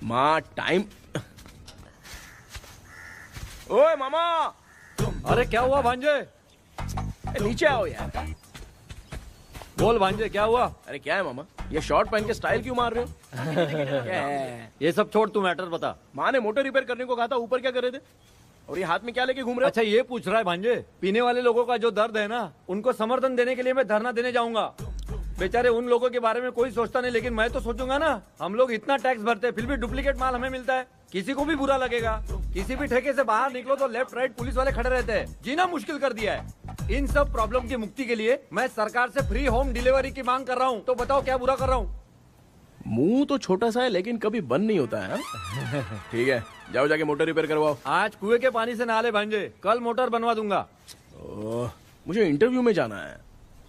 माँ टाइम। ओए मामा। अरे क्या हुआ भांजे? नीचे आओ यार। बोल भांजे क्या हुआ? अरे क्या है मामा, ये शॉर्ट पहन के स्टाइल क्यों मार रहे हो? क्या है? ये सब छोड़, तू मैटर बता। माँ ने मोटर रिपेयर करने को कहा था, ऊपर क्या कर रहे थे? और ये हाथ में क्या लेके घूम रहे हो? अच्छा ये पूछ रहा है भांजे, पीने वाले लोगों का जो दर्द है ना, उनको समर्थन देने के लिए मैं धरना देने जाऊंगा। बेचारे उन लोगों के बारे में कोई सोचता नहीं, लेकिन मैं तो सोचूंगा ना। हम लोग इतना टैक्स भरते हैं, फिर भी डुप्लीकेट माल हमें मिलता है। किसी को भी बुरा लगेगा। किसी भी ठेके से बाहर निकलो तो लेफ्ट राइट पुलिस वाले खड़े रहते हैं। जीना मुश्किल कर दिया है। इन सब प्रॉब्लम की मुक्ति के लिए मैं सरकार से फ्री होम डिलीवरी की मांग कर रहा हूँ। तो बताओ क्या बुरा कर रहा हूँ? मुंह तो छोटा सा है लेकिन कभी बंद नहीं होता है। ठीक है, जाओ जाके मोटर रिपेयर करवाओ। आज कुएं के पानी से नहा ले भांजे, कल मोटर बनवा दूंगा। ओह, मुझे इंटरव्यू में जाना है।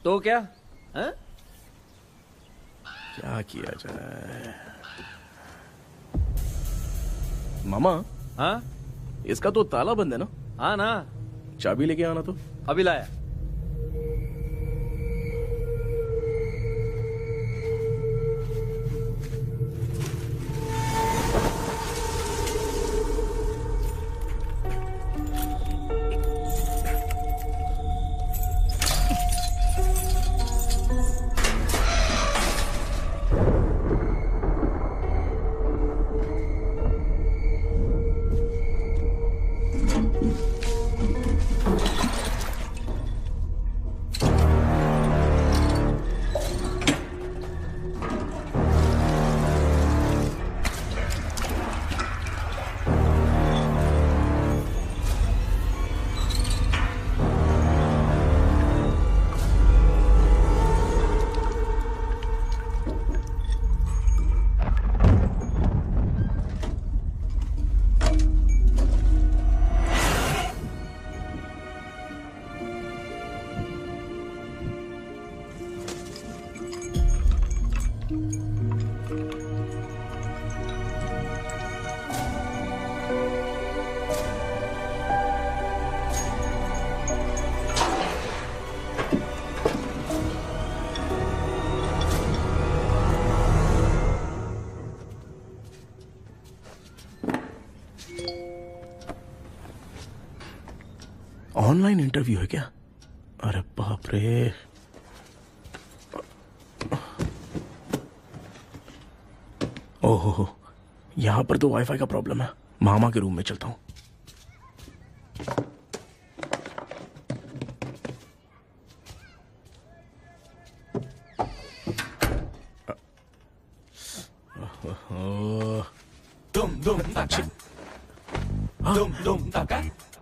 तो क्या है? क्या किया जाए? मामा। हाँ इसका तो ताला बंद है ना? हाँ ना। चाबी लेके आना तो। अभी लाया। ऑनलाइन इंटरव्यू है क्या? अरे बाप रे। ओहो, यहां पर तो वाईफाई का प्रॉब्लम है। मामा के रूम में चलता हूं।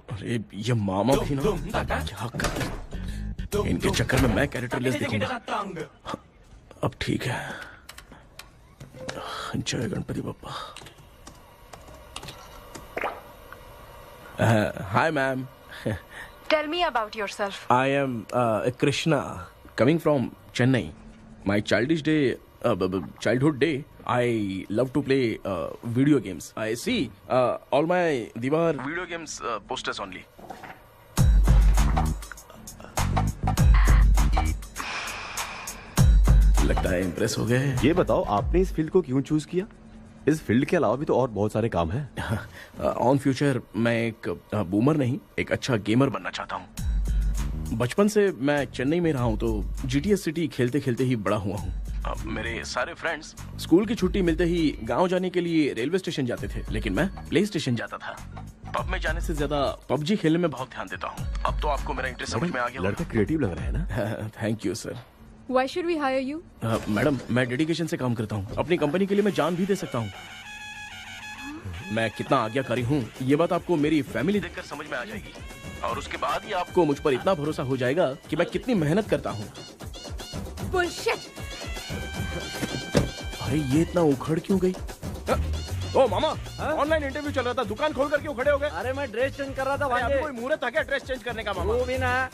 अरे ये मामा भी ना, क्या कर इनके चक्कर में मैं कैरेक्टरलेस दिखूंगा। अब ठीक है। जय Ganpati Bappa. Hi ma'am. Tell me about yourself. I am Krishna, coming from Chennai. My childhood day, I love to play video games. I see all my Diwar video games posters only. लगता है impress हो गए। ये बताओ आपने इस field को क्यों चूज किया? इस फील्ड के अलावा भी तो और बहुत सारे काम हैं। ऑन फ्यूचर मैं एक बूमर नहीं, एक अच्छा गेमर बनना चाहता हूँ। बचपन से मैं चेन्नई में रहा हूँ तो जीटीएस सिटी खेलते खेलते ही बड़ा हुआ हूँ। मेरे सारे फ्रेंड्स स्कूल की छुट्टी मिलते ही गांव जाने के लिए रेलवे स्टेशन जाते थे, लेकिन मैं प्ले स्टेशन जाता था। पब में जाने से ज्यादा पबजी खेलने में बहुत ध्यान देता हूँ। अब तो आपको मेरा इंटरेस्ट समझ में आ गया। लड़का क्रिएटिव लग रहा है ना। Thank you sir. Why should we hire you? Madam, मैं डेडिकेशन से काम करता हूँ। अपनी कंपनी के लिए मैं जान भी दे सकता हूँ। मैं कितना आज्ञाकारी हूँ ये बात आपको मेरी फैमिली देखकर समझ में आ जाएगी, और उसके बाद ही आपको मुझ पर इतना भरोसा हो जाएगा कि मैं कितनी मेहनत करता हूँ। Bullshit! अरे ये इतना उखड़ क्यों गई? ओ मामा, ऑनलाइन इंटरव्यू चल रहा था, दुकान खोल कर क्यों खड़े हो गए? अरे मैं ड्रेस चेंज कर रहा था भाई। कोई मुहूर्त था क्या ड्रेस चेंज करने का मामा? वो भी ना।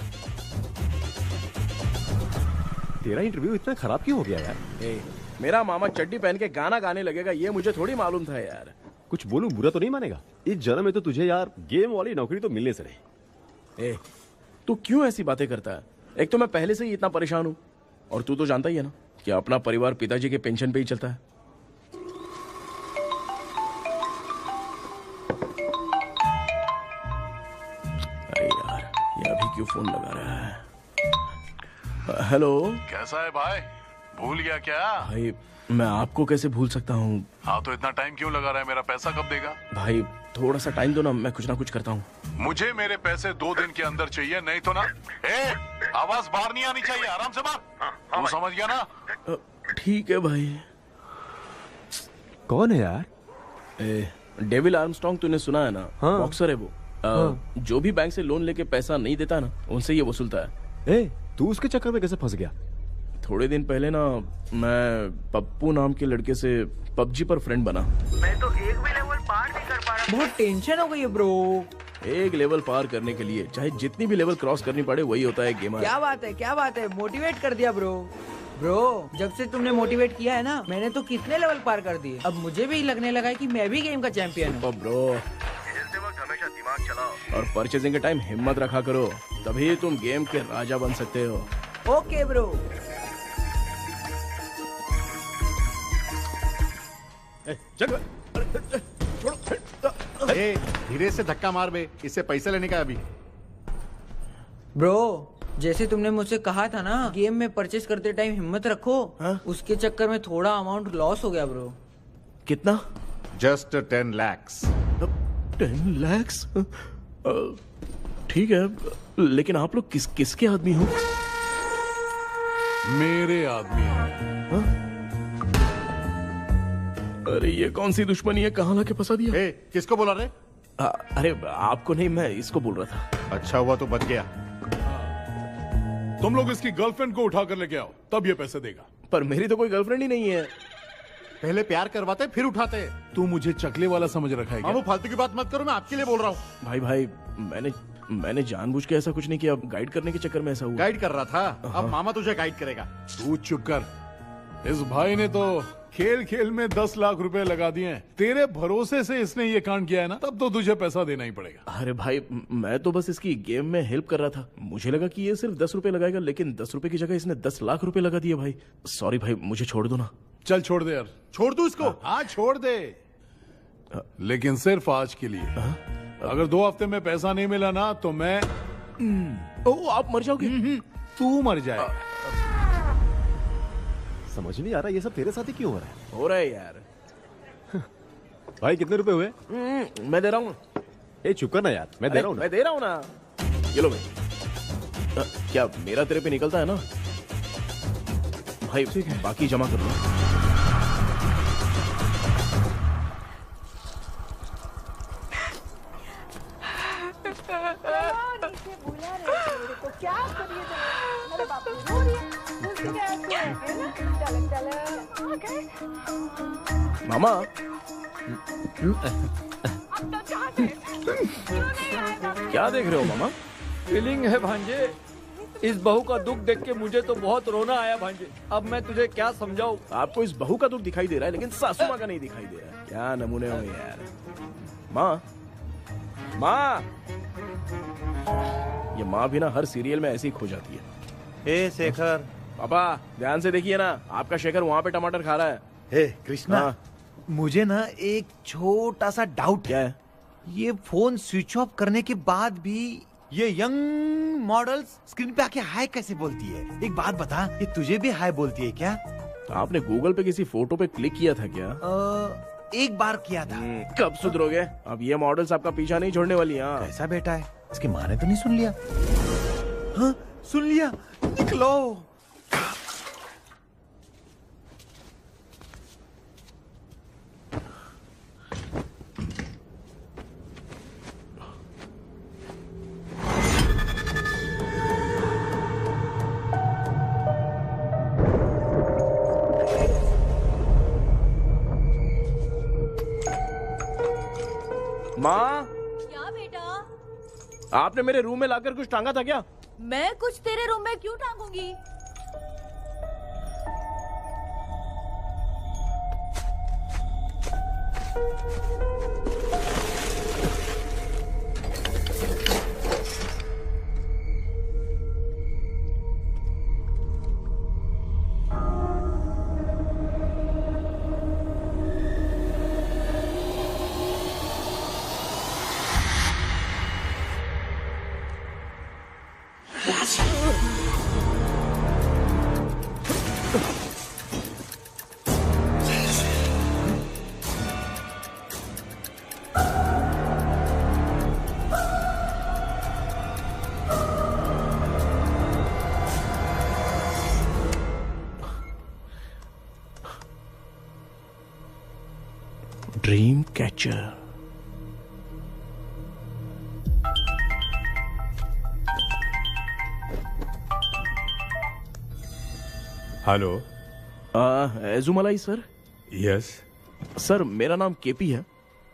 तेरा इंटरव्यू इतना खराब क्यों हो गया यार? मेरा मामा चड्डी पहन के गाना गाने लगेगा ये मुझे थोड़ी मालूम था यार। कुछ बोलूं बुरा तो नहीं मानेगा? इस जन्म में तो तुझे यार गेम वाली नौकरी तो मिलने से नहीं। तू क्यों ऐसी बातें करता है? एक तो मैं पहले से ही इतना परेशान हूँ, और तू तो जानता ही है ना कि अपना परिवार पिताजी के पेंशन पे ही चलता है। ये अभी क्यों फोन लगा रहा है? हेलो कैसा है भाई? भूल गया क्या? भाई, मैं आपको कैसे भूल सकता हूँ? हाँ तो इतना टाइम क्यों लगा रहा है? मेरा पैसा कब देगा? भाई थोड़ा सा टाइम दो ना, मैं कुछ ना कुछ करता हूँ। मुझे मेरे पैसे 2 दिन के अंदर चाहिए, नहीं तो ना आवाज बाहर नहीं आनी चाहिए। आराम से बात, तू समझ गया ना? ठीक है भाई। कौन है यार? डेविल आर्मस्ट्रॉन्ग तूने सुना है ना? हाँ। बॉक्सर है वो। जो भी बैंक से लोन लेके पैसा नहीं देता ना, उनसे ये वसूलता है। तू उसके चक्कर में कैसे फंस गया? थोड़े दिन पहले ना मैं पप्पू नाम के लड़के से पबजी पर फ्रेंड बना। मैं तो एक भी लेवल पार नहीं कर पा रहा। बहुत टेंशन हो गई है ब्रो। एक लेवल पार करने के लिए चाहे जितनी भी लेवल क्रॉस करनी पड़े, वही होता है गेमर। क्या बात है, मोटिवेट कर दिया ब्रो। ब्रो, जब से तुमने मोटिवेट किया है ना, मैंने तो कितने लेवल पार कर दिए। अब मुझे भी लगने लगा है कि मैं भी गेम का चैंपियन हूँ। ब्रो, हमेशा दिमाग चलाओ और परचेजिंग के टाइम हिम्मत रखा करो, तभी तुम गेम के राजा बन सकते हो। Okay bro. धीरे से धक्का मार बे, इससे पैसे लेने का अभी। ब्रो, जैसे तुमने मुझसे कहा था ना, गेम में परचेज करते टाइम हिम्मत रखो। उसके चक्कर में थोड़ा अमाउंट लॉस हो गया ब्रो। कितना? Just 10 lakhs। 10 lakhs? ठीक है, लेकिन आप लोग किसके आदमी हो? मेरे आदमी हैं। अरे ये कौन सी दुश्मनी है, कहाँ लाके फंसा दिया? किसको बोला रे? अरे आपको नहीं, मैं इसको बोल रहा था। अच्छा हुआ तो बच गया। तुम लोग इसकी गर्लफ्रेंड को उठा कर लेके आओ, तब ये पैसे देगा। पर मेरी तो कोई गर्लफ्रेंड ही नहीं है। पहले प्यार करवाते फिर उठाते। तू मुझे चकले वाला समझ रखा है क्या? वो फालतू की बात मत करो, मैं आपके लिए बोल रहा हूँ। भाई मैंने जानबूझ के ऐसा कुछ नहीं किया, गाइड करने के चक्कर में ऐसा हुआ। गाइड कर रहा था, अब मामा तुझे गाइड करेगा। तू चुप कर। इस भाई ने तो खेल खेल में 10 लाख रुपए लगा दिए हैं। तेरे भरोसे से इसने ये कांड किया है ना, तब तो तुझे पैसा देना ही पड़ेगा। अरे भाई, मैं तो बस इसकी गेम में हेल्प कर रहा था। मुझे लगा कि ये सिर्फ 10 रुपए लगाएगा, लेकिन 10 रुपए की जगह इसने 10 लाख रुपए लगा दिए। भाई सॉरी भाई, मुझे छोड़ दो ना। चल छोड़ दे यार। छोड़ दू इसको? हाँ छोड़ दे, लेकिन सिर्फ आज के लिए। अगर 2 हफ्ते में पैसा नहीं मिला ना, तो मैं ओ, आप मर जाओगे। तू मर जाए। समझ नहीं आ रहा ये सब तेरे साथ ही क्यों हो रहा है? हो रहा है यार। भाई कितने रुपए हुए? मैं दे रहा हूँ। चुप कर ना यार, मैं दे रहा हूँ ना। मैं दे रहा हूँ ना। ये लो भाई। क्या मेरा तेरे पे निकलता है ना भाई? ठीक है, बाकी जमा कर लो। मामा, क्या देख रहे हो मामा? फीलिंग है भांजे, इस बहू का दुख देख के मुझे तो बहुत रोना आया भांजे। अब मैं तुझे क्या समझाऊं? आपको इस बहू का दुख दिखाई दे रहा है, लेकिन सासू माँ का नहीं दिखाई दे रहा है। क्या नमूने हो यार। माँ, माँ, ये माँ भी ना हर सीरियल में ऐसी ही खो जाती है। ए शेखर। पापा ध्यान से देखिए ना, आपका शेखर वहाँ पे टमाटर खा रहा है। हे कृष्णा, हाँ। मुझे ना एक छोटा सा डाउट क्या है। है? ये फोन स्विच ऑफ करने के बाद भी ये यंग मॉडल्स स्क्रीन पे आके हाय कैसे बोलती है? एक बात बता, ये तुझे भी हाय बोलती है क्या? आपने गूगल पे किसी फोटो पे क्लिक किया था क्या? एक बार किया था। कब सुधरोगे? अब ये मॉडल्स आपका पीछा नहीं छोड़ने वाली। हाँ, कैसा बेटा है? इसकी माँ ने तो नहीं सुन लिया? हाँ सुन लिया, निकलो। माँ, क्या बेटा? आपने मेरे रूम में लाकर कुछ टांगा था क्या? मैं कुछ तेरे रूम में क्यों टांगूंगी? Dream catcher. Hello. Ezhumalai sir. Yes. Sir मेरा नाम केपी है।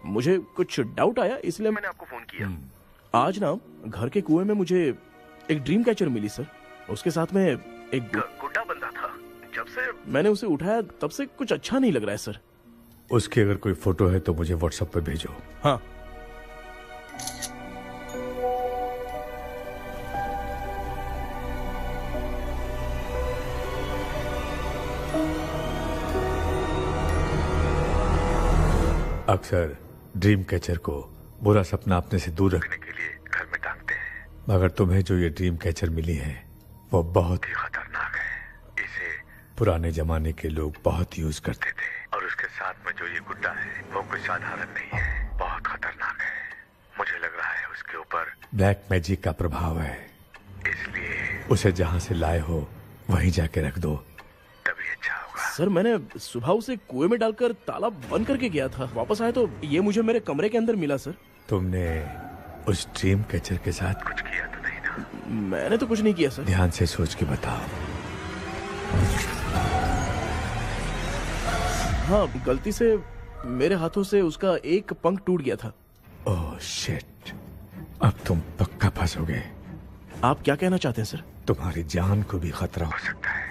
मुझे कुछ डाउट आया इसलिए मैंने आपको फोन किया। आज ना घर के कुएं में मुझे एक ड्रीम कैचर मिली सर। उसके साथ में एक गुड्डा बंदा था। जब से मैंने उसे उठाया तब से कुछ अच्छा नहीं लग रहा है सर। उसकी अगर कोई फोटो है तो मुझे व्हाट्सएप पे भेजो। हाँ। अक्सर ड्रीम कैचर को बुरा सपना अपने से दूर रखने के लिए घर में टांगते हैं, मगर तुम्हें जो ये ड्रीम कैचर मिली है वो बहुत ही खतरनाक है। इसे पुराने जमाने के लोग बहुत यूज करते थे और उसके साथ में जो ये गुड्डा है वो कोई साधारण नहीं है, बहुत खतरनाक है। मुझे लग रहा है उसके ऊपर ब्लैक मैजिक का प्रभाव है, इसलिए उसे जहाँ से लाए हो वहीं जाके रख दो, तभी अच्छा होगा। सर मैंने सुबह उसे कुएं में डालकर ताला बंद करके गया था। वापस आया तो ये मुझे मेरे कमरे के अंदर मिला सर। तुमने उस ड्रीम कैचर के साथ कुछ किया तो नहीं ना? मैंने तो कुछ नहीं किया सर। ध्यान से सोच के बताओ। हाँ, गलती से मेरे हाथों से उसका एक पंख टूट गया था। ओह शिट, अब तुम पक्का फंसोगे। आप क्या कहना चाहते हैं सर? तुम्हारी जान को भी खतरा हो सकता है।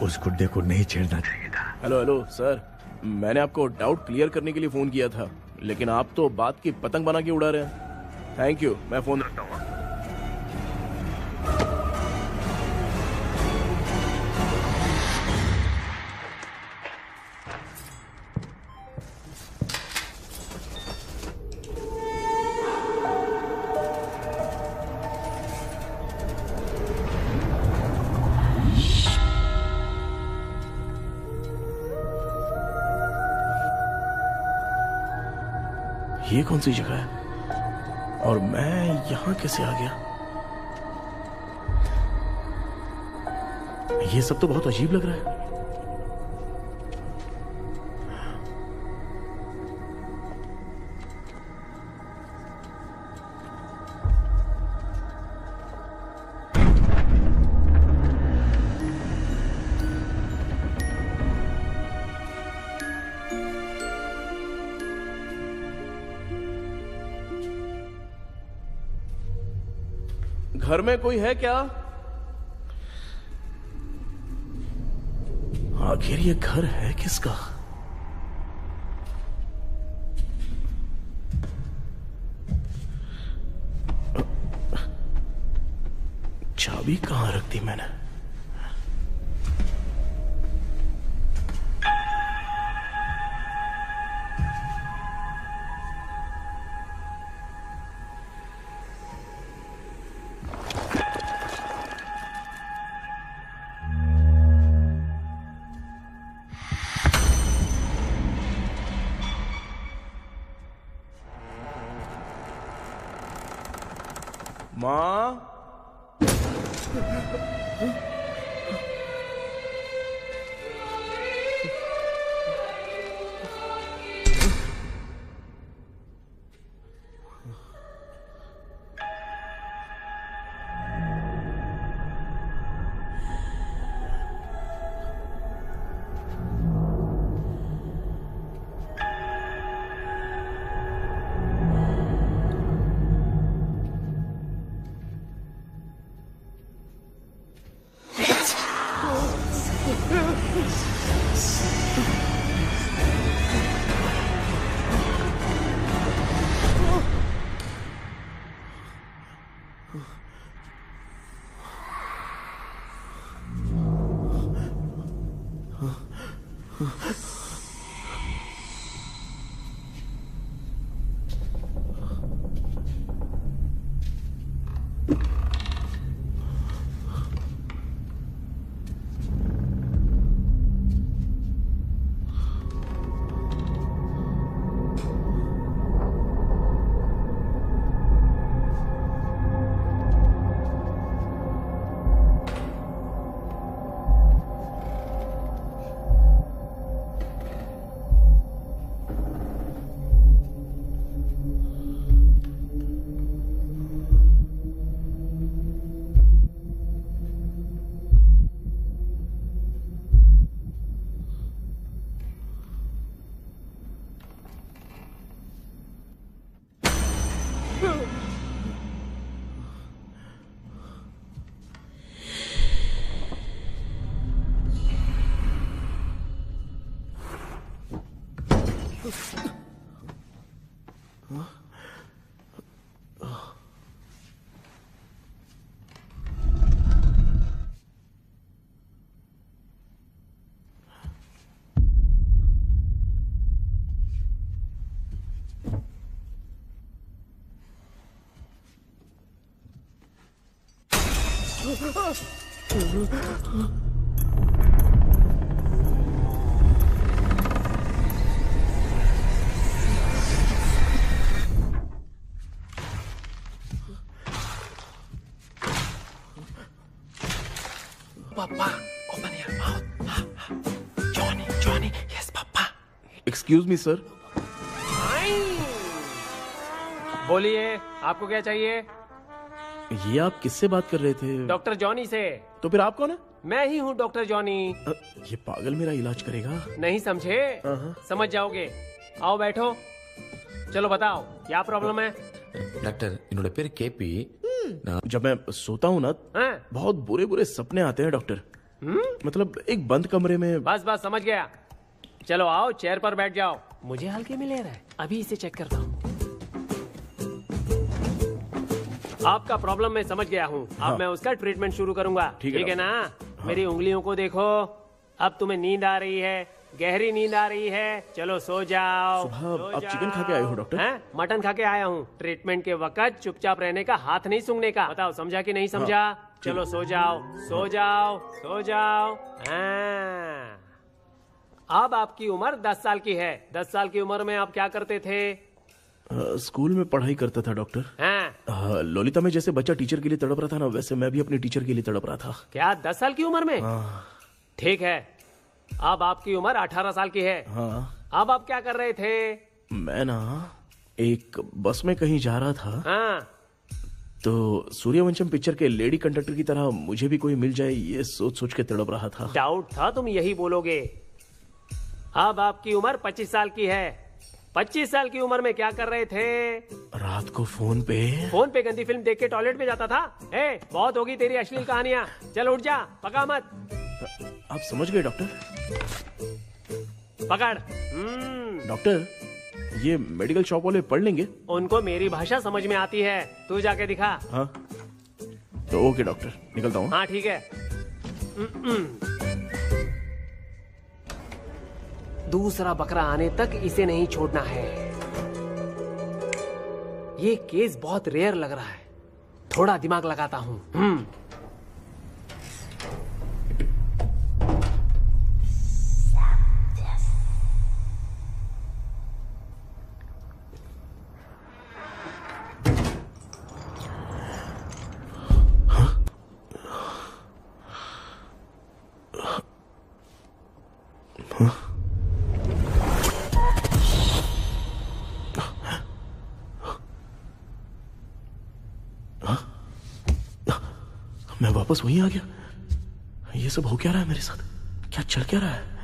उस गुड्डे को नहीं छेड़ना चाहिए था। हेलो हेलो सर, मैंने आपको डाउट क्लियर करने के लिए फोन किया था, लेकिन आप तो बात की पतंग बना के उड़ा रहे हैं। थैंक यू, मैं फोन रखता हूँ। ये कौन सी जगह है और मैं यहां कैसे आ गया? ये सब तो बहुत अजीब लग रहा है। घर में कोई है क्या? आखिर ये घर है किसका? चाबी कहां रख दी मैंने? माँ, पापा open your mouth. Johnny Johnny yes papa. Excuse me sir. बोलिए आपको क्या चाहिए? ये आप किससे बात कर रहे थे? डॉक्टर जॉनी से। तो फिर आप कौन है? मैं ही हूँ डॉक्टर जॉनी। ये पागल मेरा इलाज करेगा? नहीं समझे? समझ जाओगे। आओ बैठो। चलो बताओ क्या प्रॉब्लम है? டாக்டர் என்னோட பேர் கேபி जब मैं सोता हूँ ना बहुत बुरे बुरे सपने आते हैं डॉक्टर। मतलब एक बंद कमरे में। बस बस समझ गया। चलो आओ चेयर पर बैठ जाओ। मुझे हल्के में ले रहा है, अभी इसे चेक करता हूँ। आपका प्रॉब्लम मैं समझ गया हूँ। अब मैं उसका ट्रीटमेंट शुरू करूंगा। ठीक है ना? मेरी उंगलियों को देखो। अब तुम्हें नींद आ रही है, गहरी नींद आ रही है। चलो सो जाओ। सुबह आप चिकन खा के आए हो डॉक्टर? मटन खा के आया हूँ। ट्रीटमेंट के वक्त चुपचाप रहने का, हाथ नहीं सूंघने का। बताओ समझा कि नहीं समझा? चलो सो जाओ सो जाओ सो जाओ। अब आपकी उम्र 10 साल की है। 10 साल की उम्र में आप क्या करते थे? स्कूल में पढ़ाई करता था डॉक्टर। लोलिता में जैसे बच्चा टीचर के लिए तड़प रहा था ना, वैसे मैं भी अपने टीचर के लिए तड़प रहा था। क्या 10 साल की उम्र में? ठीक है। अब आपकी उम्र 18 साल की है। अब आप क्या कर रहे थे? मैं ना एक बस में कहीं जा रहा था। तो सूर्यवंशम पिक्चर के लेडी कंडक्टर की तरह मुझे भी कोई मिल जाए, ये सोच सोच के तड़प रहा था। डाउट था तुम यही बोलोगे। अब आपकी उम्र 25 साल की है। 25 साल की उम्र में क्या कर रहे थे? रात को फोन पे गंदी फिल्म देख के टॉयलेट में जाता था। बहुत होगी तेरी अश्लील कहानियां। चल उठ जा, पका मत। आप समझ गए डॉक्टर? पकड़। डॉक्टर ये मेडिकल शॉप वाले पढ़ लेंगे? उनको मेरी भाषा समझ में आती है। तू जाके दिखा। हाँ तो ओके डॉक्टर, निकलता हूँ। हाँ ठीक है। दूसरा बकरा आने तक इसे नहीं छोड़ना है। ये केस बहुत रेयर लग रहा है, थोड़ा दिमाग लगाता हूँ। मैं वापस वहीं आ गया। ये सब हो क्या रहा है मेरे साथ? क्या चल क्या रहा है?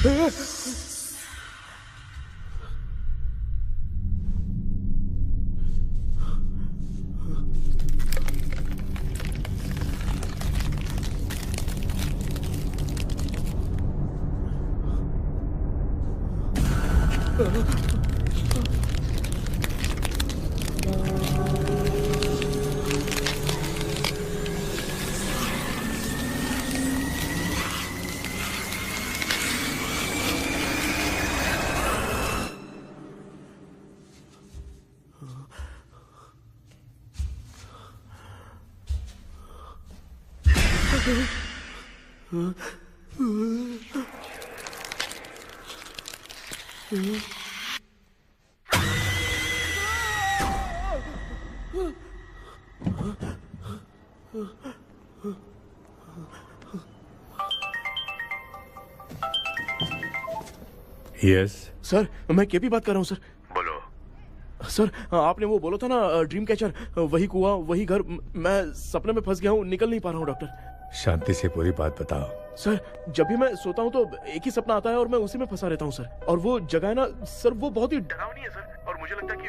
यस सर, मैं केपी बात कर रहा हूँ सर। बोलो सर, आपने वो बोला था ना ड्रीम कैचर, वही कुआं वही घर, मैं सपने में फंस गया हूँ, निकल नहीं पा रहा हूँ डॉक्टर। शांति से पूरी बात बताओ। सर, जब भी मैं सोता हूँ तो एक ही सपना आता है और मैं उसी में फंसा रहता हूँ सर। और वो जगह है ना सर, वो बहुत ही डरावनी है सर, और मुझे लगता है कि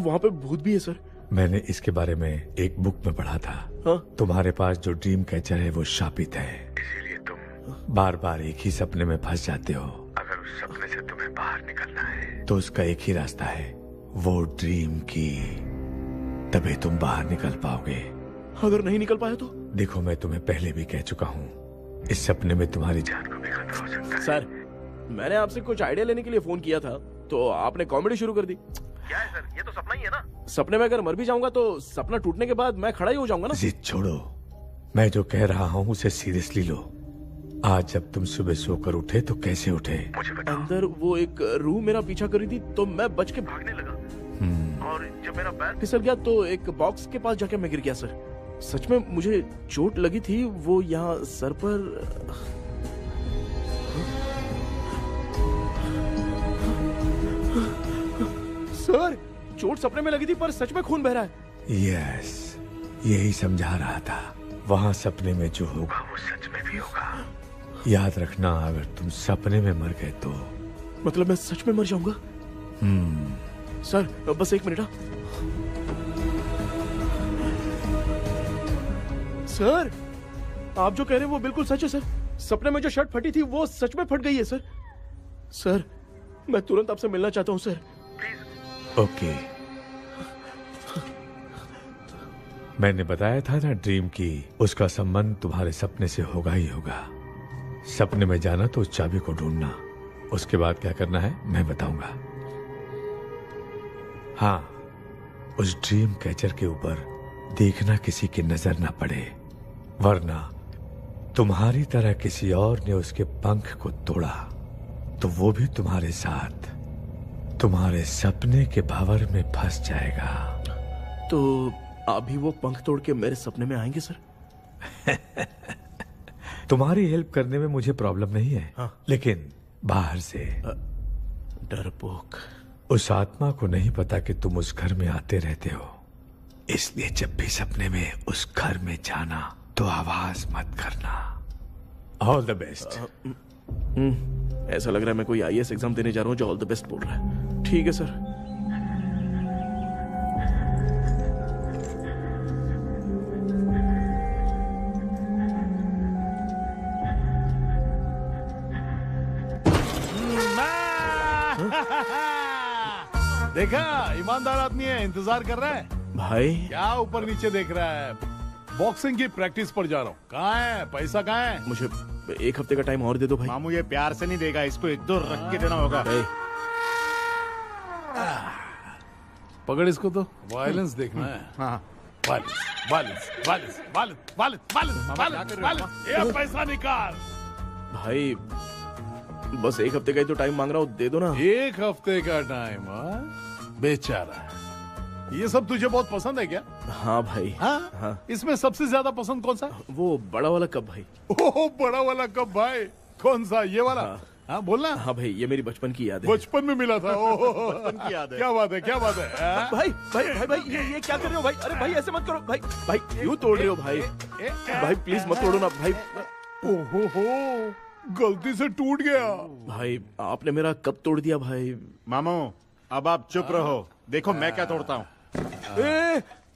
वहाँ पे भूत भी है सर। मैंने इसके बारे में एक बुक में पढ़ा था। हाँ? तुम्हारे पास जो ड्रीम कैचर है वो शापित है, इसीलिए तुम बार बार एक ही सपने में फंस जाते हो। अगर उस सपने से तुम्हें बाहर निकलना है तो उसका एक ही रास्ता है, वो ड्रीम की, तभी तुम बाहर निकल पाओगे। अगर नहीं निकल पाया तो? देखो, मैं तुम्हें पहले भी कह चुका हूँ, इस सपने में तुम्हारी जान को भी खतरा हो सकता है। सर, मैंने आपसे कुछ आइडिया लेने के लिए फोन किया था तो आपने कॉमेडी शुरू कर दी। क्या है सर, ये तो सपना ही है ना। सपने में अगर मर भी जाऊंगा तो सपना टूटने के बाद मैं खड़ा ही हो जाऊंगा ना। जिद छोड़ो, मैं जो कह रहा हूँ उसे सीरियसली लो। आज जब तुम सुबह सोकर उठे तो कैसे उठे मुझे बताओ। अंदर वो एक रूह मेरा पीछा कर रही थी तो मैं बच के भागने लगा, और जब मेरा पैर फिसल गया तो एक बॉक्स के पास जाके मैं गिर गया सर। सच में मुझे चोट लगी थी, वो यहाँ सर पर। सर, चोट सपने में लगी थी पर सच में खून बह रहा है। यस, यही समझा रहा था। वहाँ सपने में जो होगा वो सच में भी होगा। याद रखना, अगर तुम सपने में मर गए तो मतलब मैं सच में मर जाऊंगा। सर, बस एक मिनट। सर, आप जो कह रहे हैं वो बिल्कुल सच है सर। सपने में जो शर्ट फटी थी वो सच में फट गई है सर। सर, मैं तुरंत आपसे मिलना चाहता हूँ सर, प्लीज। ओके, मैंने बताया था ना ड्रीम की, उसका संबंध तुम्हारे सपने से होगा ही होगा। सपने में जाना तो उस चाबी को ढूंढना, उसके बाद क्या करना है मैं बताऊंगा। हाँ, उस ड्रीम कैचर के ऊपर देखना किसी की नजर ना पड़े, वरना तुम्हारी तरह किसी और ने उसके पंख को तोड़ा तो वो भी तुम्हारे साथ तुम्हारे सपने के भंवर में फंस जाएगा। तो आप भी वो पंख तोड़ के मेरे सपने में आएंगे सर? तुम्हारी हेल्प करने में मुझे प्रॉब्लम नहीं है। हाँ। लेकिन बाहर से डरपोक, उस आत्मा को नहीं पता कि तुम उस घर में आते रहते हो, इसलिए जब भी सपने में उस घर में जाना तो आवाज मत करना। All the best. ऐसा लग रहा है मैं कोई आईएएस एग्जाम देने जा रहा हूँ जो ऑल द बेस्ट बोल रहा है। ठीक है सर। देखा, ईमानदार आदमी है, इंतजार कर रहा है। भाई क्या ऊपर नीचे देख रहा है? बॉक्सिंग की प्रैक्टिस पर जा रहा हूँ। कहाँ है पैसा, कहाँ है? मुझे एक हफ्ते का टाइम और दे दो भाई। मामू ये प्यार से नहीं देगा, इसको एक दो रख के देना होगा। पकड़ इसको, तो वायलेंस देखना है। हाँ, violence violence violence violence violence violence violence, ये पैसा निकाल। भाई बस एक हफ्ते का ही तो टाइम मांग रहा हूँ, दे दो ना। एक हफ्ते का टाइम? बेचारा, ये सब तुझे बहुत पसंद है क्या? हाँ भाई। हाँ? इसमें सबसे ज्यादा पसंद कौन सा? वो बड़ा वाला कप भाई। ओह, बड़ा वाला कप भाई। कौन सा, ये वाला? हाँ बोलना। हाँ भाई, ये मेरी बचपन की याद है। बचपन में मिला था। ओह, बचपन की याद है। क्या बात है, क्या बात है। भाई भाई भाई भाई, ये क्या कर रहे हो भाई? अरे भाई ऐसे मत करो भाई। भाई क्यों तोड़ रहे हो भाई? भाई प्लीज मत तोड़ो ना भाई। ओहो, गलती से टूट गया। भाई आपने मेरा कब तोड़ दिया भाई? मामू अब आप चुप रहो, देखो मैं क्या तोड़ता हूँ।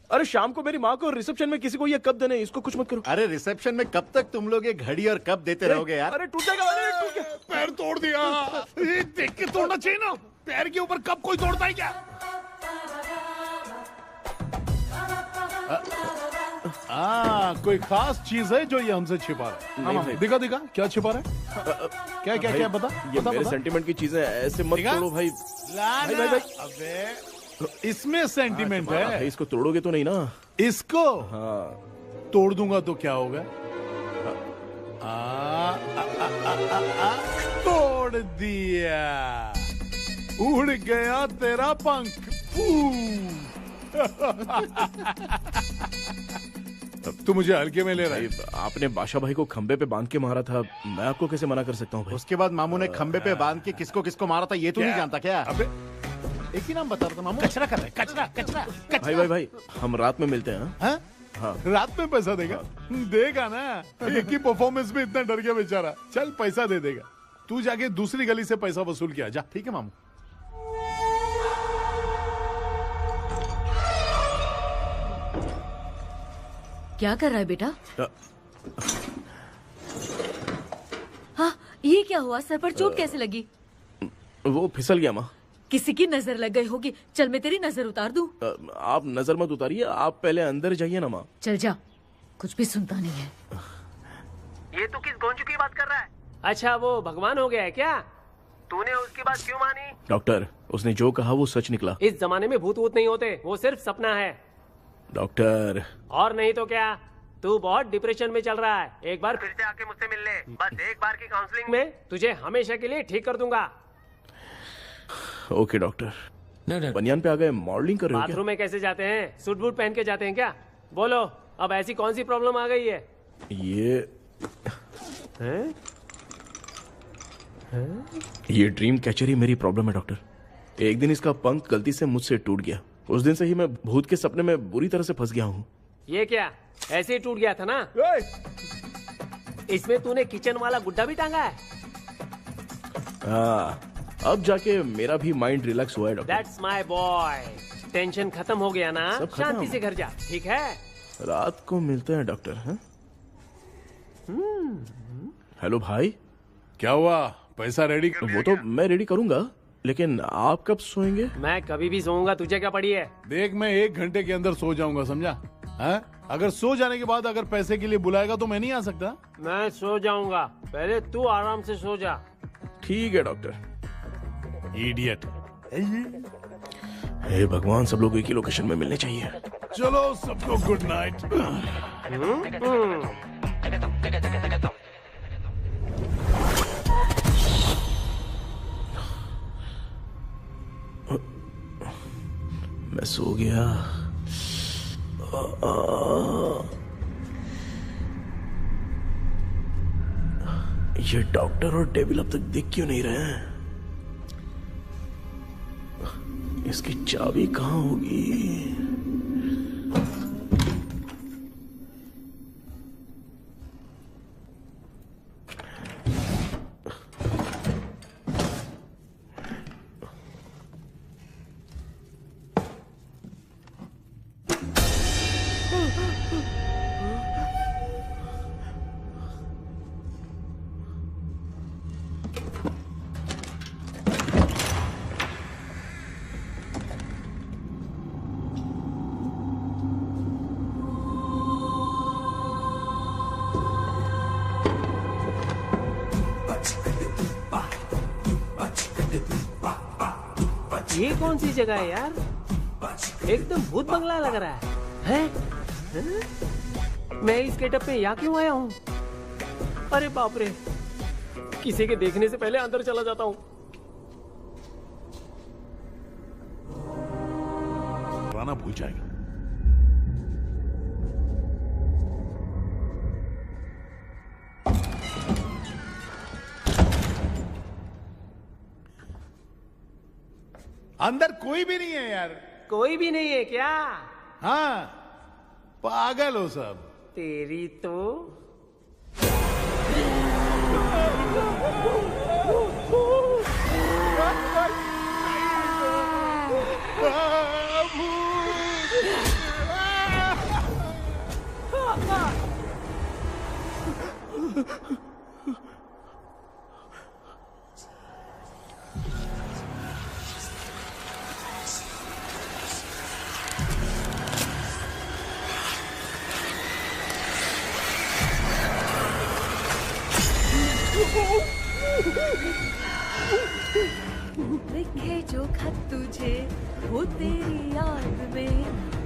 अरे शाम को मेरी माँ को रिसेप्शन में किसी को ये कप देने, इसको कुछ मत करो। अरे रिसेप्शन में कब तक तुम लोग ये घड़ी और कप देते रहोगे यार? अरे टूट जाएगा, अरे टूट गया। पैर तोड़ दिया। ये देख के तोड़ना चाहिए ना, पैर के ऊपर कब कोई तोड़ता है क्या? कोई खास चीज है जो ये हमसे छिपा रहा है? नहीं भाई। दिखा दिखा क्या छिपा रहा है? क्या क्या क्या बता, ये बता, मेरे बता। सेंटिमेंट की चीजें ऐसे मत दिखा? तोड़ो भाई। लाना। भाई, भाई, अबे इसमें सेंटीमेंट है। भाई इसको तोड़ोगे तो नहीं ना? इसको हाँ तोड़ दूंगा तो क्या होगा? तोड़ दिया, उड़ गया तेरा पंख। तू मुझे हल्के में ले रहा है। आपने बादशाह भाई को खंबे पे बांध के मारा था, मैं आपको कैसे मना कर सकता हूँ भाई? उसके बाद मामू ने खंबे पे बांध के किसको किसको मारा था ये तू नहीं जानता क्या? अबे एक ही नाम बता रहा था मामू। कचरा कर रहा है, कचरा कचरा भाई भाई भाई हम रात में मिलते हैं। हाँ? हाँ। रात में पैसा देगा? देगा ना, एक ही परफॉर्मेंस में इतना डर गया बेचारा। चल पैसा दे देगा, तू जाके दूसरी गली से पैसा वसूल किया जा। ठीक है मामू। क्या कर रहा है बेटा? हाँ, ये क्या हुआ? सर पर चोट कैसे लगी? वो फिसल गया माँ। किसी की नजर लग गई होगी। चल मैं तेरी नजर उतार दूं। आप नजर मत उतारिए, आप पहले अंदर जाइए ना माँ। चल जा, कुछ भी सुनता नहीं है। ये तू किस गोंचू की बात कर रहा है? अच्छा वो भगवान हो गया है क्या? तूने उसकी बात क्यों मानी? डॉक्टर, उसने जो कहा वो सच निकला। इस जमाने में भूत वूत नहीं होते, वो सिर्फ सपना है। डॉक्टर और नहीं तो क्या, तू बहुत डिप्रेशन में चल रहा है। एक बार फिर से आके मुझसे मिल ले, बस एक बार की काउंसलिंग में तुझे हमेशा के लिए ठीक कर दूंगा। Okay doctor. बनियान पे आ गए, मॉडलिंग कर रहे हो क्या? बाथरूम में कैसे जाते हैं? सूट बूट पहन के जाते हैं क्या? बोलो अब ऐसी कौन सी प्रॉब्लम आ गई है? ये ड्रीम कैचर ही मेरी प्रॉब्लम है डॉक्टर। एक दिन इसका पंख गलती से मुझसे टूट गया, उस दिन से ही मैं भूत के सपने में बुरी तरह से फंस गया हूँ। ये क्या ऐसे ही टूट गया था ना? इसमें तूने किचन वाला गुड्डा भी टांगा है? अब जाके मेरा भी माइंड रिलैक्स हुआ है doctor. That's my boy। Tension खत्म हो गया ना? सब खत्म। शांति से घर जा, ठीक है? रात को मिलते हैं डॉक्टर। हाँ? हेलो भाई, क्या हुआ? पैसा रेडी कर? वो तो मैं रेडी करूंगा, लेकिन आप कब सोएंगे? मैं कभी भी सोऊंगा, तुझे क्या पड़ी है? देख मैं 1 घंटे के अंदर सो जाऊंगा, समझा? हाँ? अगर सो जाने के बाद अगर पैसे के लिए बुलाएगा तो मैं नहीं आ सकता। मैं सो जाऊंगा, पहले तू आराम से सो जा। ठीक है डॉक्टर। इडियट। हे भगवान, सब लोग एक ही लोकेशन में मिलने चाहिए। चलो सबको गुड नाइट। मैं सो गया। ये डॉक्टर और डेविल अब तक दिख क्यों नहीं रहे हैं? इसकी चाबी कहाँ होगी? ये कौन सी जगह है यार? एकदम भूत बंगला लग रहा है। मैं इस गेटअप में यहाँ क्यों आया हूँ? अरे बाप रे, किसी के देखने से पहले अंदर चला जाता हूँ। राना भूल जाएगा। अंदर कोई भी नहीं है यार। कोई भी नहीं है क्या? हाँ, पागल हो सब। तेरी तो लिखे जो खत तुझे वो तेरी याद में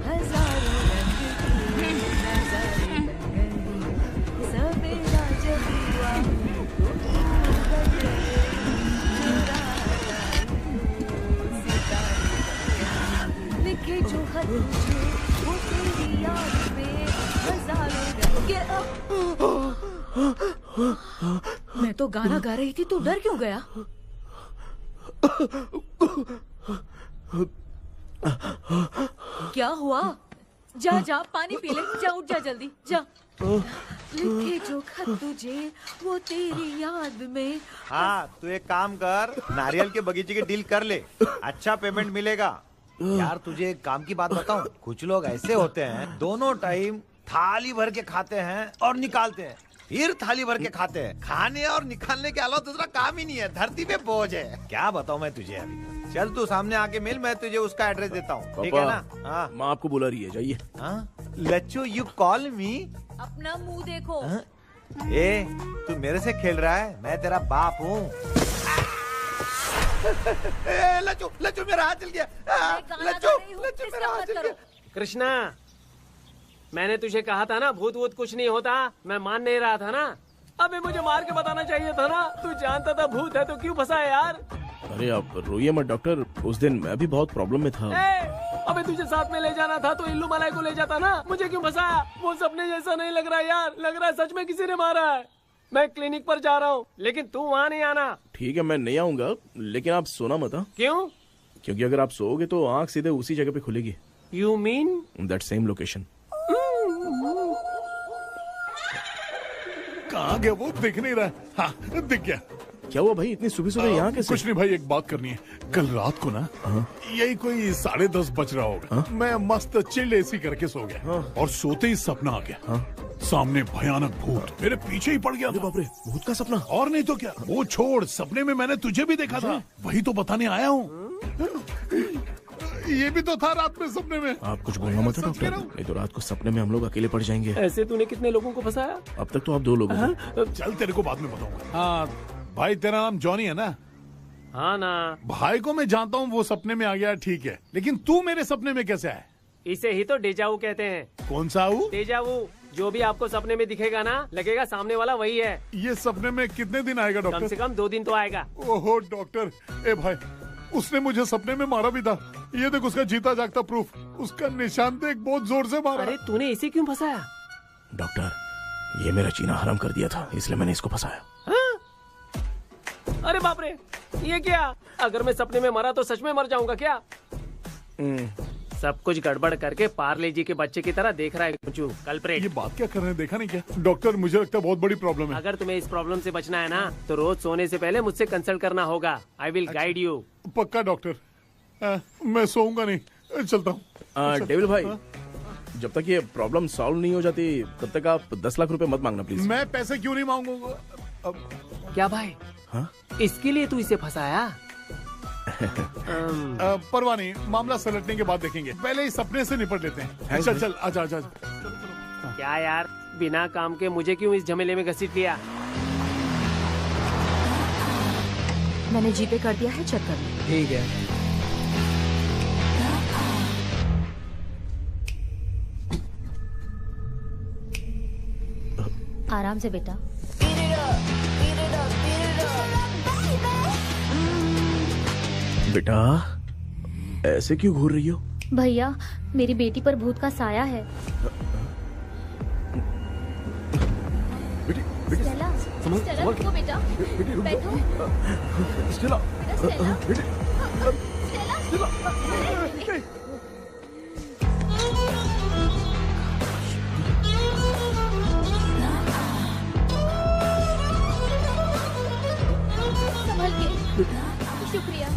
हजारों रंग की नजारे बन गई सवेरा जब हुआ तो तू बन गए चुरा सितारे लिखे जो खत तुझे वो तेरी याद में हजारों रंग के मैं तो गाना गा रही थी, तू डर क्यों गया? क्या हुआ? जा जा पानी पी ले, जा उठ जा जल्दी जा। लिखे जो खत तुझे वो तेरी याद में। हाँ तू एक काम कर, नारियल के बगीचे की डील कर ले, अच्छा पेमेंट मिलेगा। यार तुझे एक काम की बात बताऊं, कुछ लोग ऐसे होते हैं दोनों टाइम थाली भर के खाते हैं और निकालते हैं, फिर थाली भर के खाते हैं। खाने और निकालने के अलावा दूसरा काम ही नहीं है, धरती पे बोझ है। क्या बताऊं मैं तुझे अभी। चल तू सामने आके मिल, मैं तुझे उसका एड्रेस देता हूँ, ठीक है ना? हाँ माँ आपको बुला रही है, जाइए। लच्चू यू कॉल मी? अपना मुंह देखो। ए तू मेरे से खेल रहा है, मैं तेरा बाप हूँ। लच्चू लच्चू मेरा हाथ चल गया। लच्चू लच्चू मेरा हाथ चल गया। कृष्णा, मैंने तुझे कहा था ना भूत वूत कुछ नहीं होता, मैं मान नहीं रहा था ना। अबे मुझे मार के बताना चाहिए था ना, तू जानता था भूत है तो क्यों फंसा है यार? अरे आप रोइए मत डॉक्टर, उस दिन मैं भी बहुत प्रॉब्लम में था। अबे तुझे साथ में ले जाना था तो इल्लू मलाई को ले जाता ना, मुझे क्यों फंसाया? वो सपने जैसा नहीं लग रहा यार, लग रहा है सच में किसी ने मारा है। मैं क्लिनिक पर जा रहा हूँ, लेकिन तू वहाँ नहीं आना। ठीक है मैं नहीं आऊंगा, लेकिन आप सोना मत। क्यों? क्योंकि अगर आप सोओगे तो आंख सीधे उसी जगह पे खुलेगी। You mean that same location. कहाँ गया वो, दिख नहीं रहा। हाँ दिख गया। क्या हुआ भाई, इतनी सुबह सुबह यहाँ कैसे? कुछ नहीं भाई, एक बात करनी है। कल रात को ना यही कोई 10:30 बज रहा होगा, मैं मस्त चिल्ड एसी करके सो गया और सोते ही सपना आ गया। सामने भयानक भूत मेरे पीछे ही पड़ गया। बाप रे, भूत का सपना? और नहीं तो क्या। वो छोड़, सपने में मैंने तुझे भी देखा था, वही तो बताने आया हूँ। ये भी तो था रात में सपने में। आप कुछ बोलना मत डॉक्टर, नहीं तो रात को सपने में हम लोग अकेले पड़ जाएंगे। ऐसे तूने कितने लोगों को फंसाया? अब तक तो आप 2 लोग हो। चल तेरे को बाद में बताऊंगा। हाँ भाई, तेरा नाम जॉनी है ना? हाँ ना। भाई को मैं जानता हूँ, वो सपने में आ गया ठीक है, लेकिन तू मेरे सपने में कैसे आया? इसे ही तो डेजावू कहते हैं। कौन सा हूँ? डेजावू। जो भी आपको सपने में दिखेगा ना, लगेगा सामने वाला वही है। ये सपने में कितने दिन आएगा डॉक्टर? कम से कम 2 दिन तो आएगा। ओहो डॉक्टर, ए भाई उसने मुझे सपने में मारा भी था। ये देख उसका जीता जागता प्रूफ, उसका निशान देख, बहुत जोर से मारा। अरे तूने इसे क्यों फंसाया? डॉक्टर ये मेरा जीना हराम कर दिया था, इसलिए मैंने इसको फंसाया। अरे बाप रे, ये क्या? अगर मैं सपने में मरा तो सच में मर जाऊंगा क्या? सब कुछ गड़बड़ करके पार्ले जी के बच्चे की तरह देख रहा है कुचू, कल्प्रेट। ये बात क्या कर रहे हैं, देखा नहीं क्या? डॉक्टर मुझे लगता है बहुत बड़ी प्रॉब्लम है। अगर तुम्हें इस प्रॉब्लम से बचना है ना, तो रोज सोने से पहले मुझसे कंसल्ट करना होगा। I will guide you. पक्का डॉक्टर, मैं सोऊंगा नहीं, चलता हूँ। डेविल भाई, जब तक ये प्रॉब्लम सॉल्व नहीं हो जाती तब तक आप 10 लाख रुपए मत मांगना प्लीज। मैं पैसे क्यों नहीं मांगूंगा? क्या भाई? हाँ? इसके लिए तू इसे फंसाया? परवाह नहीं, मामला सलटने के बाद देखेंगे, पहले इस सपने से निपट लेते हैं। चल चल आजा आजा। क्या यार, बिना काम के मुझे क्यों इस झमेले में घसीट लिया? मैंने जीपे कर दिया है, चेक कर लो। ठीक है। आराम से बेटा। बेटा ऐसे क्यों घूर रही हो? भैया मेरी बेटी पर भूत का साया है। स्टेला, स्टेला रुको बेटा, बैठो। स्टेला, संभल के। शुक्रिया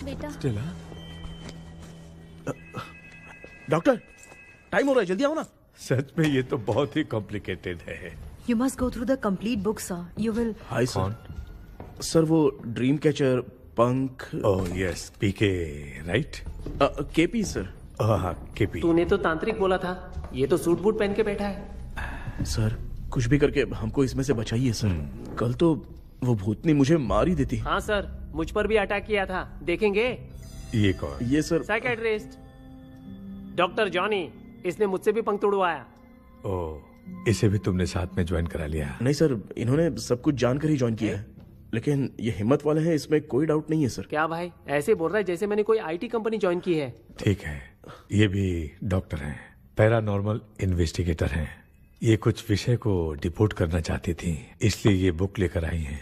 बेटा। डॉक्टर टाइम हो रहा है, जल्दी आओ ना। सच में ये तो बहुत ही कॉम्प्लिकेटेड है। You must go through the complete book, sir. You will. Hi sir. Sir वो ड्रीम कैचर पंख। ओह यस, पीके राइट? KP sir. हाँ केपी। तूने तो तांत्रिक बोला था, ये तो सूट बूट पहन के बैठा है। सर कुछ भी करके हमको इसमें से बचाइए सर। कल तो वो भूतनी मुझे मार ही देती। हाँ सर, मुझ पर भी अटैक किया था, देखेंगे? ये कौन? ये सर साइकेट्रिस्ट डॉक्टर जॉनी, इसने मुझसे भी पंख तोड़वाया। ओह, इसे भी तुमने साथ में ज्वाइन करा लिया? नहीं सर, इन्होंने सब कुछ जानकर ही ज्वाइन किया है, लेकिन ये हिम्मत वाले हैं, इसमें कोई डाउट नहीं है सर। क्या भाई, ऐसे बोल रहा है जैसे मैंने कोई आईटी कंपनी ज्वाइन की है। ठीक है, ये भी डॉक्टर हैं, पैरानॉर्मल इन्वेस्टिगेटर हैं। ये कुछ विषय को डिपोर्ट करना चाहती थी, इसलिए ये बुक लेकर आई हैं।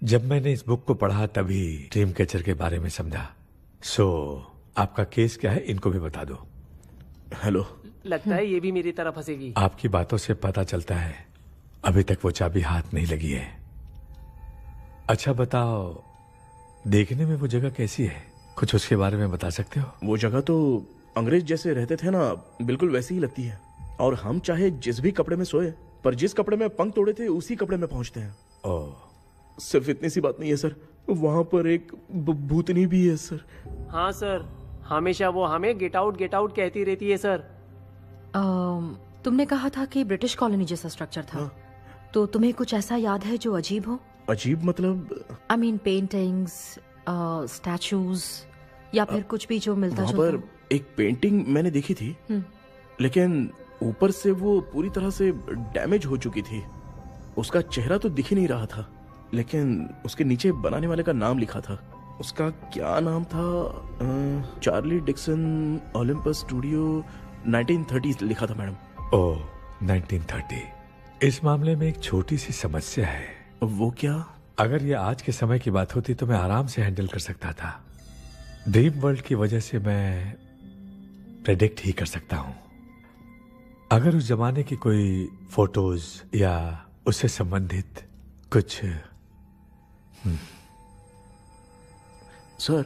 जब मैंने इस बुक को पढ़ा तभी ड्रीम कैचर के बारे में समझा। सो आपका केस क्या है, इनको भी बता दो। हेलो। लगता है ये भी मेरी तरफ फंसेगी। आपकी बातों से पता चलता है अभी तक वो चाबी हाथ नहीं लगी है। अच्छा बताओ, देखने में वो जगह कैसी है, कुछ उसके बारे में बता सकते हो? वो जगह तो अंग्रेज जैसे रहते थे ना, बिल्कुल वैसी ही लगती है। और हम चाहे जिस भी कपड़े में सोए, पर जिस कपड़े में पंख तोड़े थे उसी कपड़े में पहुंचते हैं। ओह। सिर्फ इतनी सी बात नहीं है सर, वहां पर एक भूतनी भी है सर। हाँ सर, हमेशा वो हमें गेट आउट कहती रहती है सर। तुमने कहा था कि ब्रिटिश कॉलोनी जैसा स्ट्रक्चर था। तो तुम्हें कुछ ऐसा याद है जो अजीब हो? अजीब मतलब? आई मीन पेंटिंग्स, स्टैचूज या फिर कुछ भी जो मिलता जुलता। वहाँ पर एक पेंटिंग मैंने देखी थी, लेकिन ऊपर से वो पूरी तरह से डैमेज हो चुकी थी। उसका चेहरा तो दिख ही नहीं रहा था, लेकिन उसके नीचे बनाने वाले का नाम लिखा था। उसका क्या नाम था? चार्ली डिक्सन, ओलंपस स्टूडियो, 1930 लिखा था मैडम। ओह, 1930। इस मामले में एक छोटी सी समस्या है। वो क्या? अगर ये आज के समय की बात होती तो मैं आराम से हैंडल कर सकता था। ड्रीम वर्ल्ड की वजह से मैं प्रेडिक्ट ही कर सकता हूं। अगर उस जमाने की कोई फोटोज या उससे संबंधित कुछ। सर,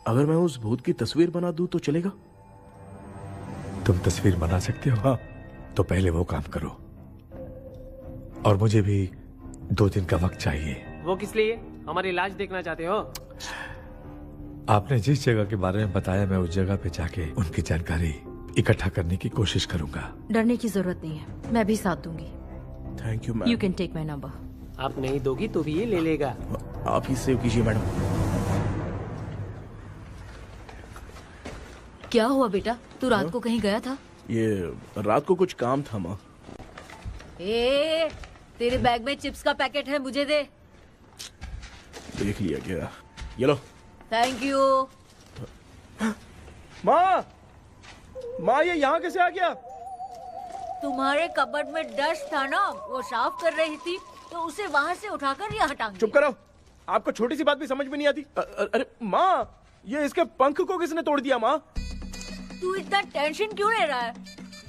अगर मैं उस भूत की तस्वीर बना दूं तो चलेगा? तुम तस्वीर बना सकते हो? हाँ। तो पहले वो काम करो, और मुझे भी 2 दिन का वक्त चाहिए। वो किस लिए? हमारी इलाज देखना चाहते हो? आपने जिस जगह के बारे में बताया, मैं उस जगह पे जाके उनकी जानकारी इकट्ठा करने की कोशिश करूंगा। डरने की जरूरत नहीं है, मैं भी साथ दूंगी। Thank you ma'am. You can take my number. आप नहीं दोगी तो भी ये ले लेगा। आप ही सेव कीजिए मैडम। क्या हुआ बेटा, तू रात को कहीं गया था? ये रात को कुछ काम था माँ। तेरे बैग में चिप्स का पैकेट है, मुझे दे। देख लिया क्या? ये लो। Thank you. माँ ये यहाँ कैसे आ गया? तुम्हारे कबर्ड में डस्ट था ना, वो साफ कर रही थी तो उसे वहाँ से उठाकर यहाँ टांग। चुप करो, आपको छोटी सी बात भी समझ में नहीं आती। अरे माँ, ये इसके पंख को किसने तोड़ दिया? माँ तू इतना टेंशन क्यों ले रहा है?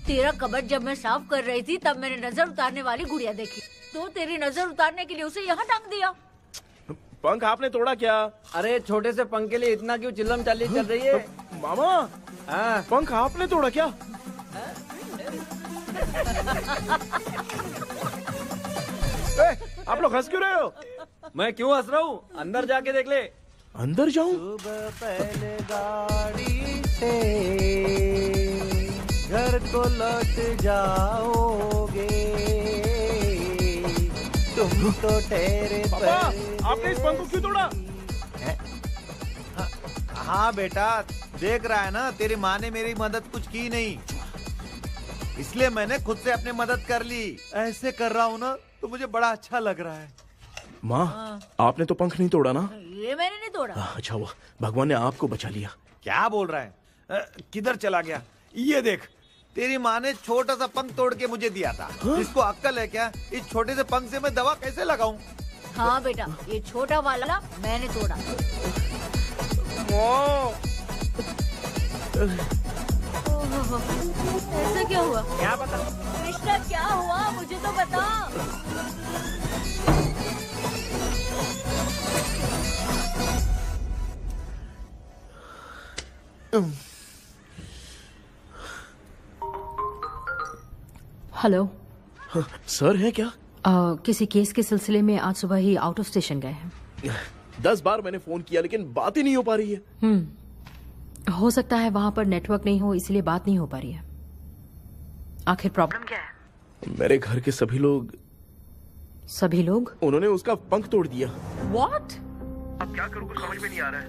तेरा कबर्ड जब मैं साफ कर रही थी तब मैंने नजर उतारने वाली गुड़िया देखी, तो तेरी नजर उतारने के लिए उसे यहाँ टांग दिया। पंख आपने तोड़ा क्या? अरे छोटे से पंख के लिए इतना क्यों चिल्लम चाली चल रही है? मामा, पंख आपने तोड़ा क्या? आप लोग हंस क्यों रहे हो? मैं क्यों हंस रहा हूँ? अंदर जाके देख ले। अंदर जाऊं? सुबह पहले गाड़ी से घर को लौट जाओगे, तुम तो ठहरे। पापा, आपने इस पंख को क्यों तोड़ा? हाँ बेटा, देख रहा है ना, तेरी माँ ने मेरी मदद कुछ की नहीं, इसलिए मैंने खुद से अपनी मदद कर ली। ऐसे कर रहा हूँ ना तो मुझे बड़ा अच्छा लग रहा है। माँ, आपने तो पंख नहीं तोड़ा ना? ये मैंने नहीं तोड़ा। अच्छा हुआ भगवान ने आपको बचा लिया। क्या बोल रहा है? किधर चला गया? ये देख, तेरी माँ ने छोटा सा पंख तोड़ के मुझे दिया था। इसको अक्ल है क्या? इस छोटे से पंख से मैं दवा कैसे लगाऊं? हाँ बेटा, ये छोटा वाला मैंने तोड़ा। ऐसा क्या हुआ? क्या बता? कृष्णा क्या हुआ, मुझे तो बता। हेलो सर है क्या? किसी केस के सिलसिले में आज सुबह ही आउट ऑफ स्टेशन गए हैं। 10 बार मैंने फोन किया लेकिन बात ही नहीं हो पा रही है। हो सकता है वहां पर नेटवर्क नहीं हो, इसलिए बात नहीं हो पा रही है। आखिर प्रॉब्लम क्या है? मेरे घर के सभी लोग उन्होंने उसका पंख तोड़ दिया। What? अब क्या करूँ कुछ समझ में नहीं आ रहा है।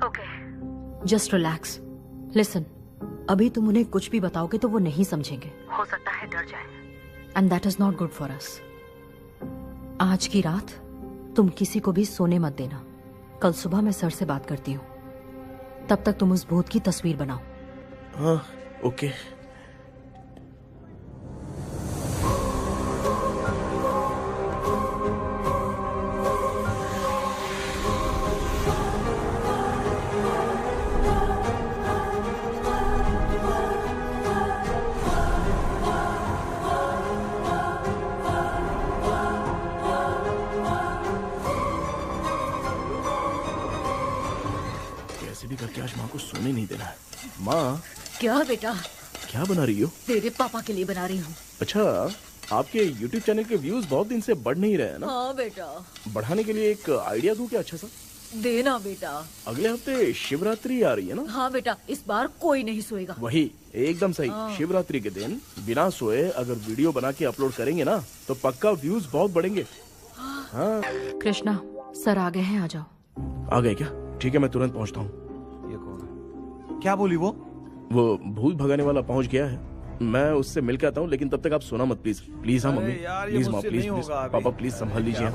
Okay just relax. लिसन, अभी तुम उन्हें कुछ भी बताओगे तो वो नहीं समझेंगे। हो सकता है डर जाए। And that is not good for us. आज की रात तुम किसी को भी सोने मत देना। कल सुबह मैं सर से बात करती हूँ। तब तक तुम उस भूत की तस्वीर बनाओ। हाँ ओके। करके आज माँ को सोने नहीं देना है। माँ क्या बेटा? क्या बना रही हो? तेरे पापा के लिए बना रही हूँ। अच्छा, आपके YouTube चैनल के व्यूज बहुत दिन से बढ़ नहीं रहे हैं ना? हाँ बेटा। बढ़ाने के लिए एक आइडिया दूं क्या अच्छा सा? देना बेटा। अगले हफ्ते शिवरात्रि आ रही है ना? हाँ बेटा, इस बार कोई नहीं सोएगा। वही एकदम सही। शिवरात्रि के दिन बिना सोए अगर वीडियो बना के अपलोड करेंगे ना तो पक्का व्यूज बहुत बढ़ेंगे। हाँ। कृष्णा सर आ गए हैं, आ जाओ। आ गए क्या? ठीक है मैं तुरंत पहुँचता हूँ। क्या बोली वो? भूत भगाने वाला पहुंच गया है। मैं उससे मिल के आता हूँ, लेकिन तब तक आप सोना मत प्लीज। प्लीज हाँ मम्मी, प्लीज माँ, प्लीज प्लीज पापा प्लीज संभाल लीजिए।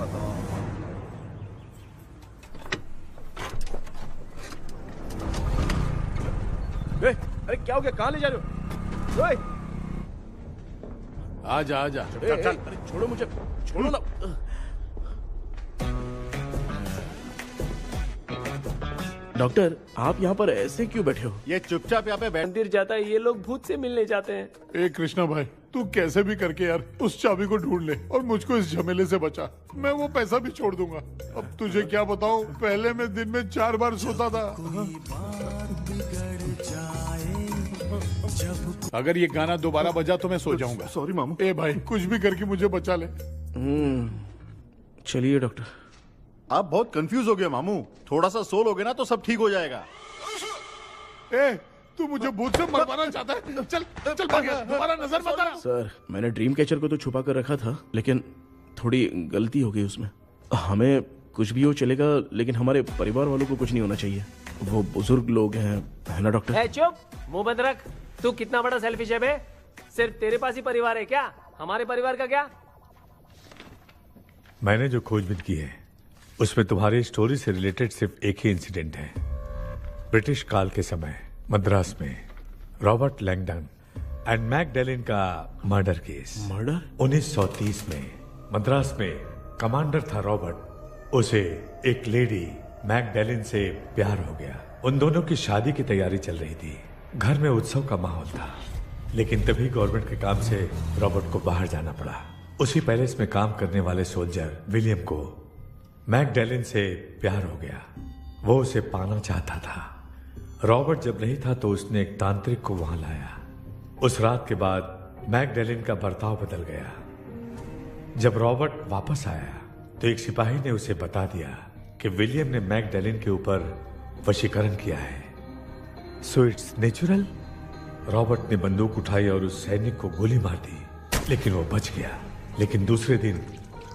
अरे क्या हो गया? कहाँ ले जा रहे हो? आजा आजा। अरे छोड़ो मुझे, छोड़ो ना। डॉक्टर आप यहाँ पर ऐसे क्यों बैठे हो? ये चुपचाप यहाँ पे मंदिर जाता है, ये लोग भूत से मिलने जाते हैं। ए कृष्णा भाई, तू कैसे भी करके यार उस चाबी को ढूंढ ले और मुझको इस झमेले से बचा। मैं वो पैसा भी छोड़ दूंगा। अब तुझे क्या बताऊं, पहले मैं दिन में 4 बार सोता था। अगर ये गाना दोबारा बजा तो मैं सो जाऊंगा। सॉरी मामू। ए भाई कुछ भी करके मुझे बचा ले। चलिए डॉक्टर। आप बहुत कंफ्यूज हो गए मामू, थोड़ा सा सो लोगे ना तो सब ठीक हो जाएगा। ए तू मुझे भूत से मरवाना चाहता है? चल चल भाग, दोबारा नजर मत आना। सर मैंने ड्रीम कैचर को तो छुपा कर रखा था, लेकिन थोड़ी गलती हो गई उसमें। हमें कुछ भी हो चलेगा, लेकिन हमारे परिवार वालों को कुछ नहीं होना चाहिए। वो बुजुर्ग लोग हैं, है ना डॉक्टर? चुप, मुंह बंद रख। तू कितना बड़ा सेल्फिश है बे? सिर्फ तेरे पास ही परिवार है क्या? हमारे परिवार का क्या? मैंने जो खोजबीन की है उसमें तुम्हारी स्टोरी से रिलेटेड सिर्फ एक ही इंसिडेंट है। ब्रिटिश काल के समय मद्रास में रॉबर्ट लैंगडन एंड मैकडैलिन का मर्डर केस। मर्डर? 1930 में मद्रास में कमांडर था रॉबर्ट। उसे एक लेडी मैकडैलिन से प्यार हो गया। उन दोनों की शादी की तैयारी चल रही थी। घर में उत्सव का माहौल था, लेकिन तभी गवर्नमेंट के काम से रॉबर्ट को बाहर जाना पड़ा। उसी पैलेस में काम करने वाले सोल्जर विलियम को मैकडैलिन से प्यार हो गया। वो उसे पाना चाहता था। रॉबर्ट जब नहीं था तो उसने एक तांत्रिक को वहां लाया। उस रात के बाद मैकडैलिन का बर्ताव बदल गया। जब रॉबर्ट वापस आया तो एक सिपाही ने उसे बता दिया कि विलियम ने मैकडैलिन के ऊपर वशीकरण किया है। So it's natural. रॉबर्ट ने बंदूक उठाई और उस सैनिक को गोली मार दी, लेकिन वो बच गया। लेकिन दूसरे दिन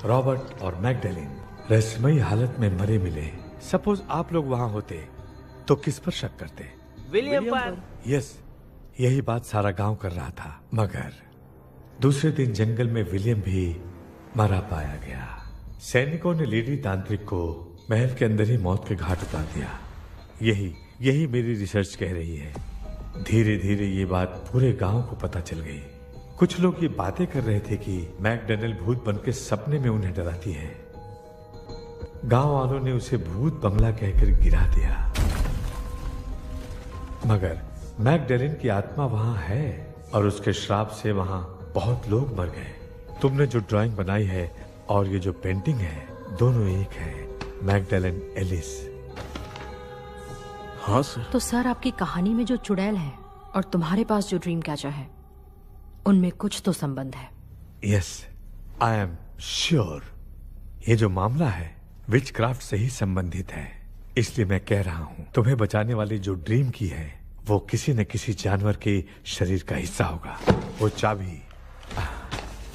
रॉबर्ट और मैकडैलिन रहस्यमयी हालत में मरे मिले। सपोज आप लोग वहां होते तो किस पर शक करते? विलियम पर। यस, यही बात सारा गांव कर रहा था। मगर दूसरे दिन जंगल में विलियम भी मरा पाया गया। सैनिकों ने लेडी तांत्रिक को महल के अंदर ही मौत के घाट उतार दिया। यही मेरी रिसर्च कह रही है। धीरे धीरे ये बात पूरे गांव को पता चल गई। कुछ लोग ये बातें कर रहे थे कि मैकडैनियल भूत बनके सपने में उन्हें डराती है। गांव वालों ने उसे भूत बंगला कहकर गिरा दिया। मगर मैकडैलिन की आत्मा वहां है और उसके श्राप से वहां बहुत लोग मर गए। तुमने जो ड्राइंग बनाई है और ये जो पेंटिंग है, दोनों एक है। मैकडैलिन एलिस। हाँ सर। तो सर आपकी कहानी में जो चुड़ैल है और तुम्हारे पास जो ड्रीम कैचर है, उनमें कुछ तो संबंध है। यस, आई एम श्योर ये जो मामला है विच क्राफ्ट से ही संबंधित है। इसलिए मैं कह रहा हूँ तुम्हें बचाने वाली जो ड्रीम की है वो किसी न किसी जानवर के शरीर का हिस्सा होगा। वो चाबी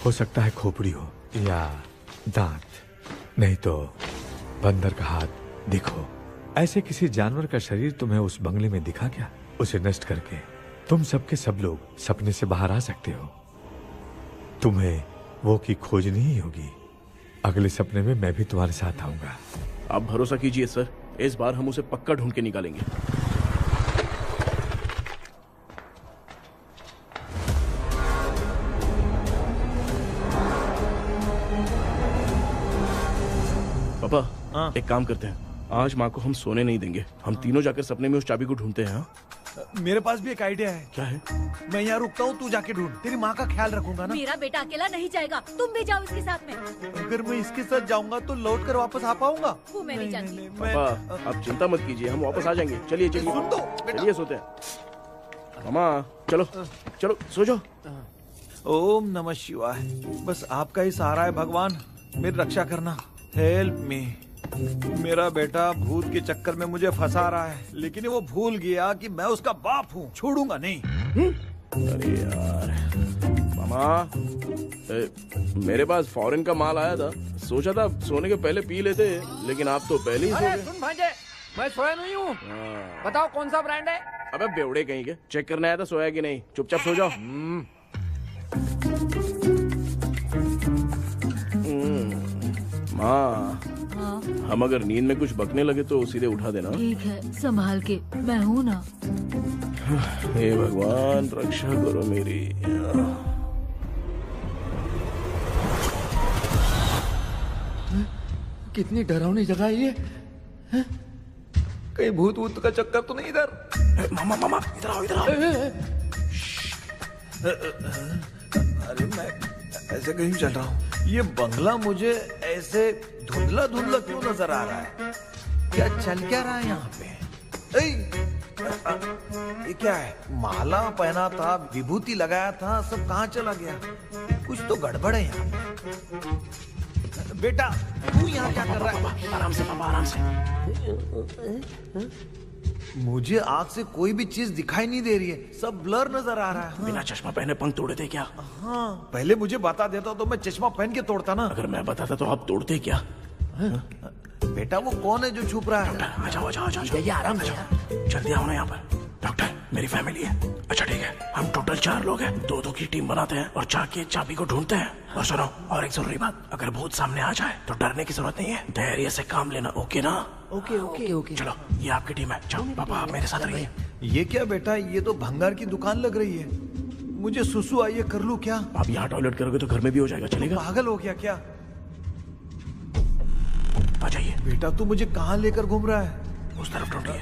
हो सकता है खोपड़ी हो या दांत, नहीं तो बंदर का हाथ। देखो, ऐसे किसी जानवर का शरीर तुम्हें उस बंगले में दिखा क्या? उसे नष्ट करके तुम सबके सब लोग सपने से बाहर आ सकते हो। तुम्हें वो की खोजनी ही होगी। अगले सपने में मैं भी तुम्हारे साथ आऊंगा। आप भरोसा कीजिए सर, इस बार हम उसे पक्का ढूंढ के निकालेंगे। पापा, एक काम करते हैं, आज माँ को हम सोने नहीं देंगे। हम तीनों जाकर सपने में उस चाबी को ढूंढते हैं। मेरे पास भी एक आइडिया है। क्या है? मैं यहाँ रुकता हूँ, तू जाके ढूंढ। तेरी माँ का ख्याल रखूंगा ना। मेरा बेटा अकेला नहीं जाएगा, तुम भी जाओ इसके साथ में। अगर मैं इसके साथ जाऊंगा तो लौट कर वापस आ पाऊंगा? वो मैं नहीं जानती। पापा, आप चिंता मत कीजिए, हम वापस आ जाएंगे। चलिए चलिए, सुन दो, चलिए सोते हैं। मामा चलो चलो सो जाओ। ओम नमः शिवाय। बस आपका ही सहारा है भगवान, मेरी रक्षा करना। Help me. मेरा बेटा भूत के चक्कर में मुझे फंसा रहा है, लेकिन वो भूल गया कि मैं उसका बाप हूँ। छोड़ूंगा नहीं। अरे यार मामा, मेरे पास फॉरेन का माल आया था, सोचा था सोने के पहले पी लेते, लेकिन आप तो पहले ही सो अरे गए। सुन भांजे, मैं सोया नहीं हूँ। बताओ कौन सा ब्रांड है? अबे बेवड़े कहीं के, चेक करने आया था सोया कि नहीं। चुपचाप सो जाओ। माँ, हम अगर नींद में कुछ बकने लगे तो सीधे उठा देना। ठीक है, संभाल के, मैं हूँ ना। हे भगवान, रक्षा करो मेरी। कितनी डरावनी जगह है ये। कहीं भूत वूत का चक्कर तो नहीं इधर? मामा मामा, इधर आओ, इधर आओ। अरे मैं ऐसे कहीं चल रहा हूँ। ये बंगला मुझे ऐसे धुंधला धुंधला क्यों नजर आ रहा है? क्या चल क्या रहा है यहाँ पे? ये क्या है? माला पहना था, विभूति लगाया था, सब कहाँ चला गया? कुछ तो गड़बड़ है यहाँ पे। बेटा, तू यहाँ क्या कर रहा है? आराम से पापा, आराम से। मुझे आग से कोई भी चीज दिखाई नहीं दे रही है, सब ब्लर नजर आ रहा है। बिना चश्मा पहने पंख तोड़े थे क्या? हाँ, पहले मुझे बता देता तो मैं चश्मा पहन के तोड़ता ना। अगर मैं बताता तो आप तोड़ते क्या? बेटा, वो कौन है जो छुप रहा है? डॉक्टर, आ जाओ आ जाओ आ जाओ, ये आराम से जल्दी आओ ना यहाँ पर। डॉक्टर, मेरी फैमिली है। अच्छा ठीक है, हम टोटल 4 लोग हैं, 2-2 की टीम बनाते हैं और जाके चाबी को ढूंढते हैं। और सुनो, और एक जरूरी बात, अगर भूत सामने आ जाए तो डरने की जरूरत नहीं है, धैर्य से काम लेना। ओके ना? Okay okay okay. चलो, ये आपकी टीम है। चलो पापा, आप मेरे साथ रहिए। ये क्या बेटा, ये तो भंगार की दुकान लग रही है। मुझे सुसु आई है, कर लूं क्या? आप यहाँ टॉयलेट करोगे तो घर में भी हो जाएगा, चलेगा? पागल हो गया क्या? आ जाइए। बेटा, तू मुझे कहाँ लेकर घूम रहा है? उस तरफ ढूंढिए।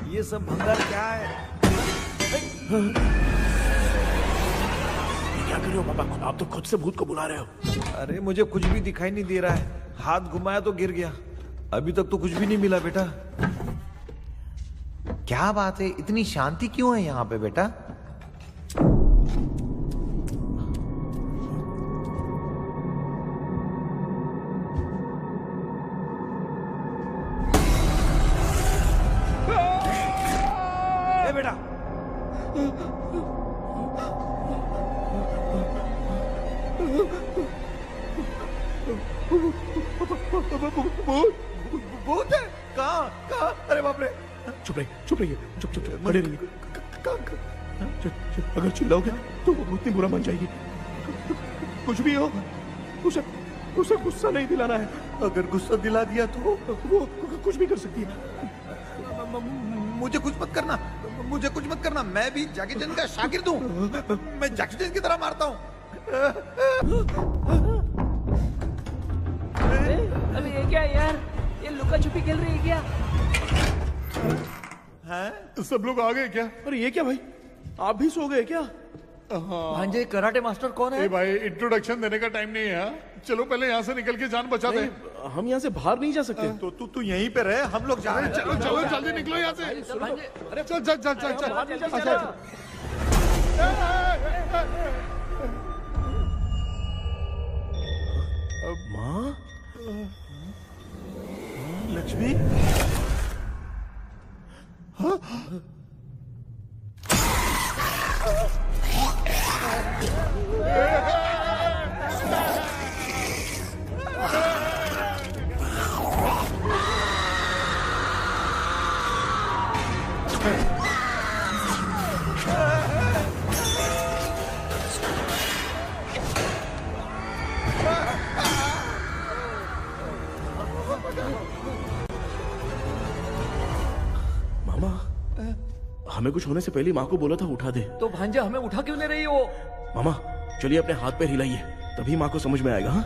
ये सब भंगार क्या है? क्या कर रहे हो पापा? आप तो खुद से भूत को बुला रहे हो। अरे मुझे कुछ भी दिखाई नहीं दे रहा है, हाथ घुमाया तो गिर गया। अभी तक तो कुछ भी नहीं मिला बेटा। क्या बात है, इतनी शांति क्यों है यहाँ पे बेटा? ए बेटा, भूत है? कहाँ कहाँ? अरे बाप रे! चुप रहिए, चुप रहिए, चुप चुप चुप खड़े रहिए। अगर चिल्लाओगे तो वो भूतनी बुरा मान जाएगी। कुछ भी हो, उसे गुस्सा नहीं दिलाना है। अगर गुस्सा दिला दिया तो वो कुछ भी कर सकती है। मुझे कुछ मत करना, मुझे कुछ मत करना। मैं भी जैकी चैन का शागिर्द हूँ। मैं जैकी चैन की तरह मारता हूँ। अरे ये क्या यार, ये लुका छुपी खेल रही है क्या? हैं? सब लोग आ गए क्या? अरे ये क्या भाई, आप भी सो गए क्या? भांजे, कराटे मास्टर कौन है? ए भाई, इंट्रोडक्शन देने का टाइम नहीं है। चलो पहले यहाँ से निकल के जान बचा दे। हम यहाँ से बाहर नहीं जा सकते। तो तू यहीं पे रहे, हम लोग जा रहे हैं। चलो चलो जल्दी निकलो यहाँ से। भांजे, चल चल चल चल चल। माँ? लक्ष्मी? मामा, हमें कुछ होने से पहले माँ को बोला था उठा दे। तो भांजा हमें उठा क्यों नहीं रही हो? मामा चलिए अपने हाथ पैर हिलाइए, तभी माँ को समझ में आएगा। हाँ?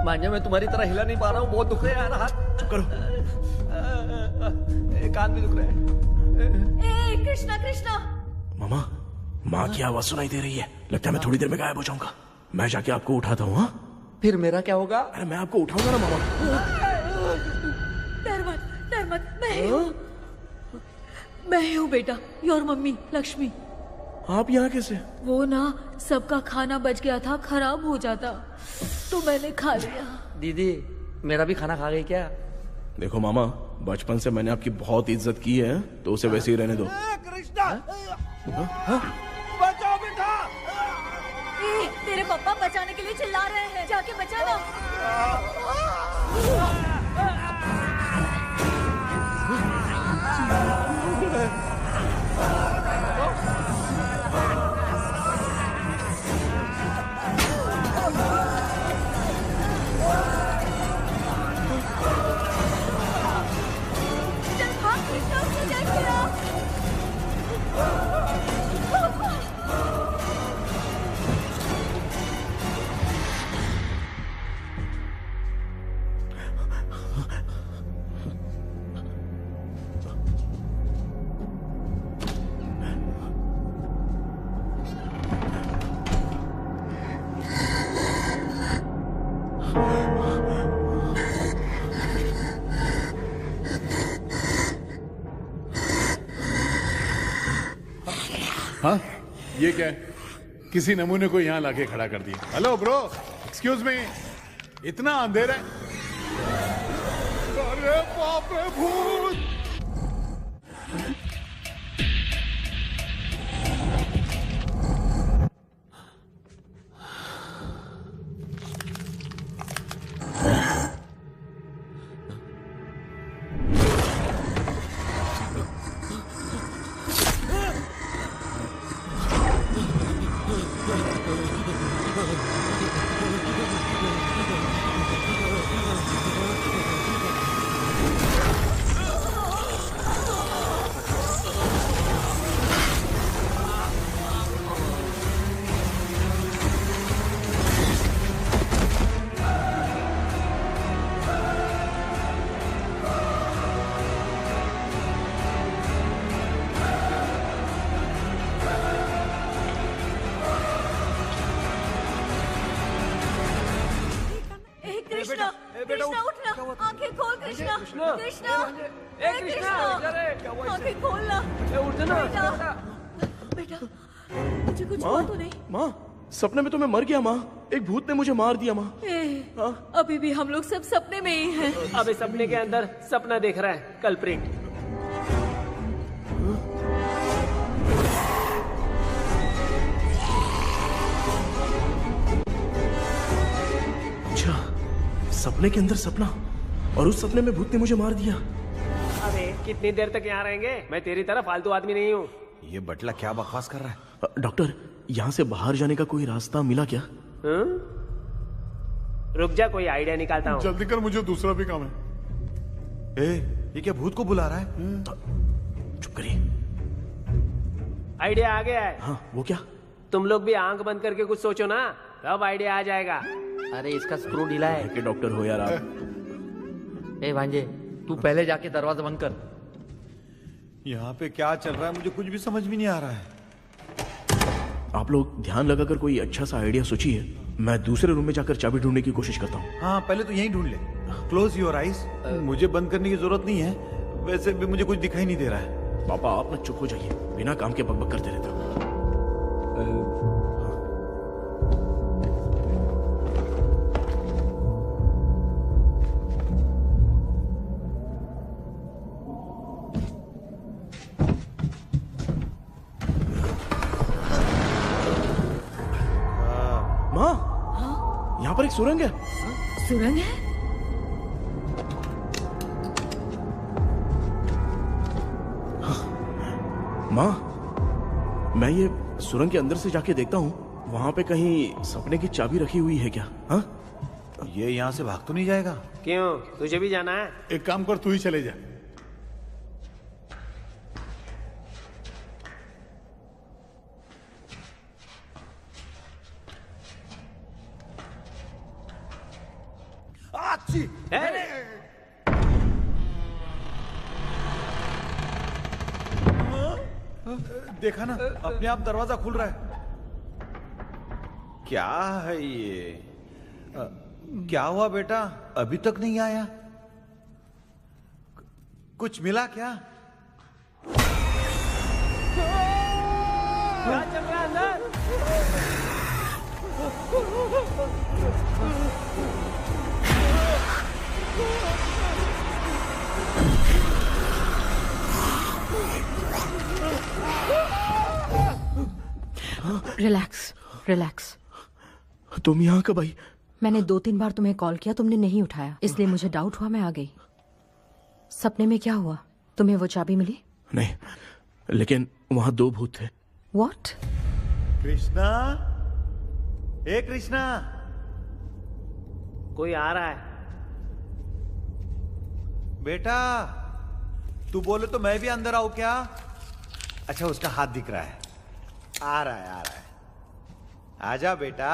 भांजा मैं तुम्हारी तरह हिला नहीं पा रहा हूँ, बहुत दुख रहा है यार हाथ। चुप करो। कान भी दुख रहा है। ए कृष्णा कृष्णा। मामा, माँ की आवाज सुनाई दे रही है, लगता है मैं थोड़ी देर में गायब हो जाऊंगा। मैं जाके आपको उठाता हूँ। हाँ फिर मेरा क्या होगा? अरे मैं आपको उठाऊंगा ना मामा। डर मत, मैं हूँ बेटा, योर मम्मी लक्ष्मी। आप यहाँ कैसे? वो ना सबका खाना बच गया था, खराब हो जाता तो मैंने खा लिया। दीदी मेरा भी खाना खा गई क्या? देखो मामा, बचपन से मैंने आपकी बहुत इज्जत की है, तो उसे वैसे ही रहने दो। कृष्णा बचाओ बेटा। तेरे पापा बचाने के लिए चिल्ला रहे हैं, जाके बचा लो। चल भाग कृष्णा, उससे जय श्री राम। हाँ, ये क्या है? किसी नमूने को यहाँ लाके खड़ा कर दिया। हेलो ब्रो, एक्सक्यूज मी, इतना अंधेरा है। अरे बाप रे, भूत! कृष्णा कृष्णा उठना, आंखें खोल कृष्णा। कृष्णा आंखें खोलना। बेटा मुझे कुछ हुआ तो नहीं? माँ, सपने में तो मैं मर गया माँ, एक भूत ने मुझे मार दिया माँ। अभी भी हम लोग सब सपने में ही हैं। अबे सपने के अंदर सपना देख रहा है कल्प्रिट। अच्छा, सपने के अंदर सपना, और उस सपने में भूत ने मुझे मार दिया। अबे कितनी देर तक यहाँ रहेंगे? मैं तेरी तरह फालतू आदमी नहीं हूँ। ये बटला क्या बकवास कर रहा है? डॉक्टर, यहाँ से बाहर जाने का कोई रास्ता मिला क्या? रुक जा, कोई आइडिया निकालता हूँ। जल्दी कर, मुझे दूसरा भी काम है। ये क्या भूत को बुला रहा है? चुप करिए। आइडिया आ गया है। हाँ, वो क्या? तुम लोग भी आंख बंद करके कुछ सोचो ना, तब आइडिया आ जाएगा। अरे इसका स्क्रू ढीला है। कि डॉक्टर हो यार आप। ए भांजे, तू पहले जाके दरवाजा बंद कर। यहाँ पे क्या चल रहा है मुझे कुछ भी समझ में नहीं आ रहा है। आप लोग ध्यान लगाकर कोई अच्छा सा आइडिया सोचिए, मैं दूसरे रूम में जाकर चाबी ढूंढने की कोशिश करता हूँ। हाँ, पहले तो यहीं ढूंढ ले। Close your eyes. मुझे बंद करने की जरूरत नहीं है, वैसे भी मुझे कुछ दिखाई नहीं दे रहा है। पापा आप ना चुप हो जाइए, बिना काम के बकबक करते रहते हो। पर एक सुरंग है। सुरंग है? माँ, मैं ये सुरंग के अंदर से जाके देखता हूँ, वहां पे कहीं सपने की चाबी रखी हुई है क्या? हाँ? ये यहाँ से भाग तो नहीं जाएगा? क्यों, तुझे भी जाना है? एक काम कर, तू ही चले जा। देखा ना, अपने आप दरवाजा खुल रहा है। क्या है ये? क्या हुआ बेटा, अभी तक नहीं आया? कुछ मिला क्या? क्या चल रहा है अंदर? Relax, relax. तुम यहाँ कब आई? मैंने 2-3 बार तुम्हें कॉल किया, तुमने नहीं उठाया, इसलिए मुझे डाउट हुआ, मैं आ गई। सपने में क्या हुआ? तुम्हें वो चाबी मिली? नहीं, लेकिन वहां 2 भूत थे। व्हाट? कृष्णा, ए कृष्णा, कोई आ रहा है। बेटा तू बोले तो मैं भी अंदर आऊं क्या? अच्छा, उसका हाथ दिख रहा है। आ रहा है, आ रहा है। आजा बेटा।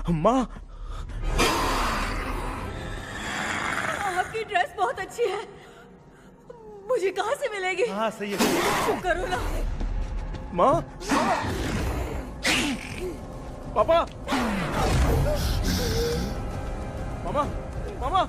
माँ, आपकी ड्रेस बहुत अच्छी है, मुझे कहाँ से मिलेगी? हाँ सही है। करो ना। माँ, पापा, मामा, मामा।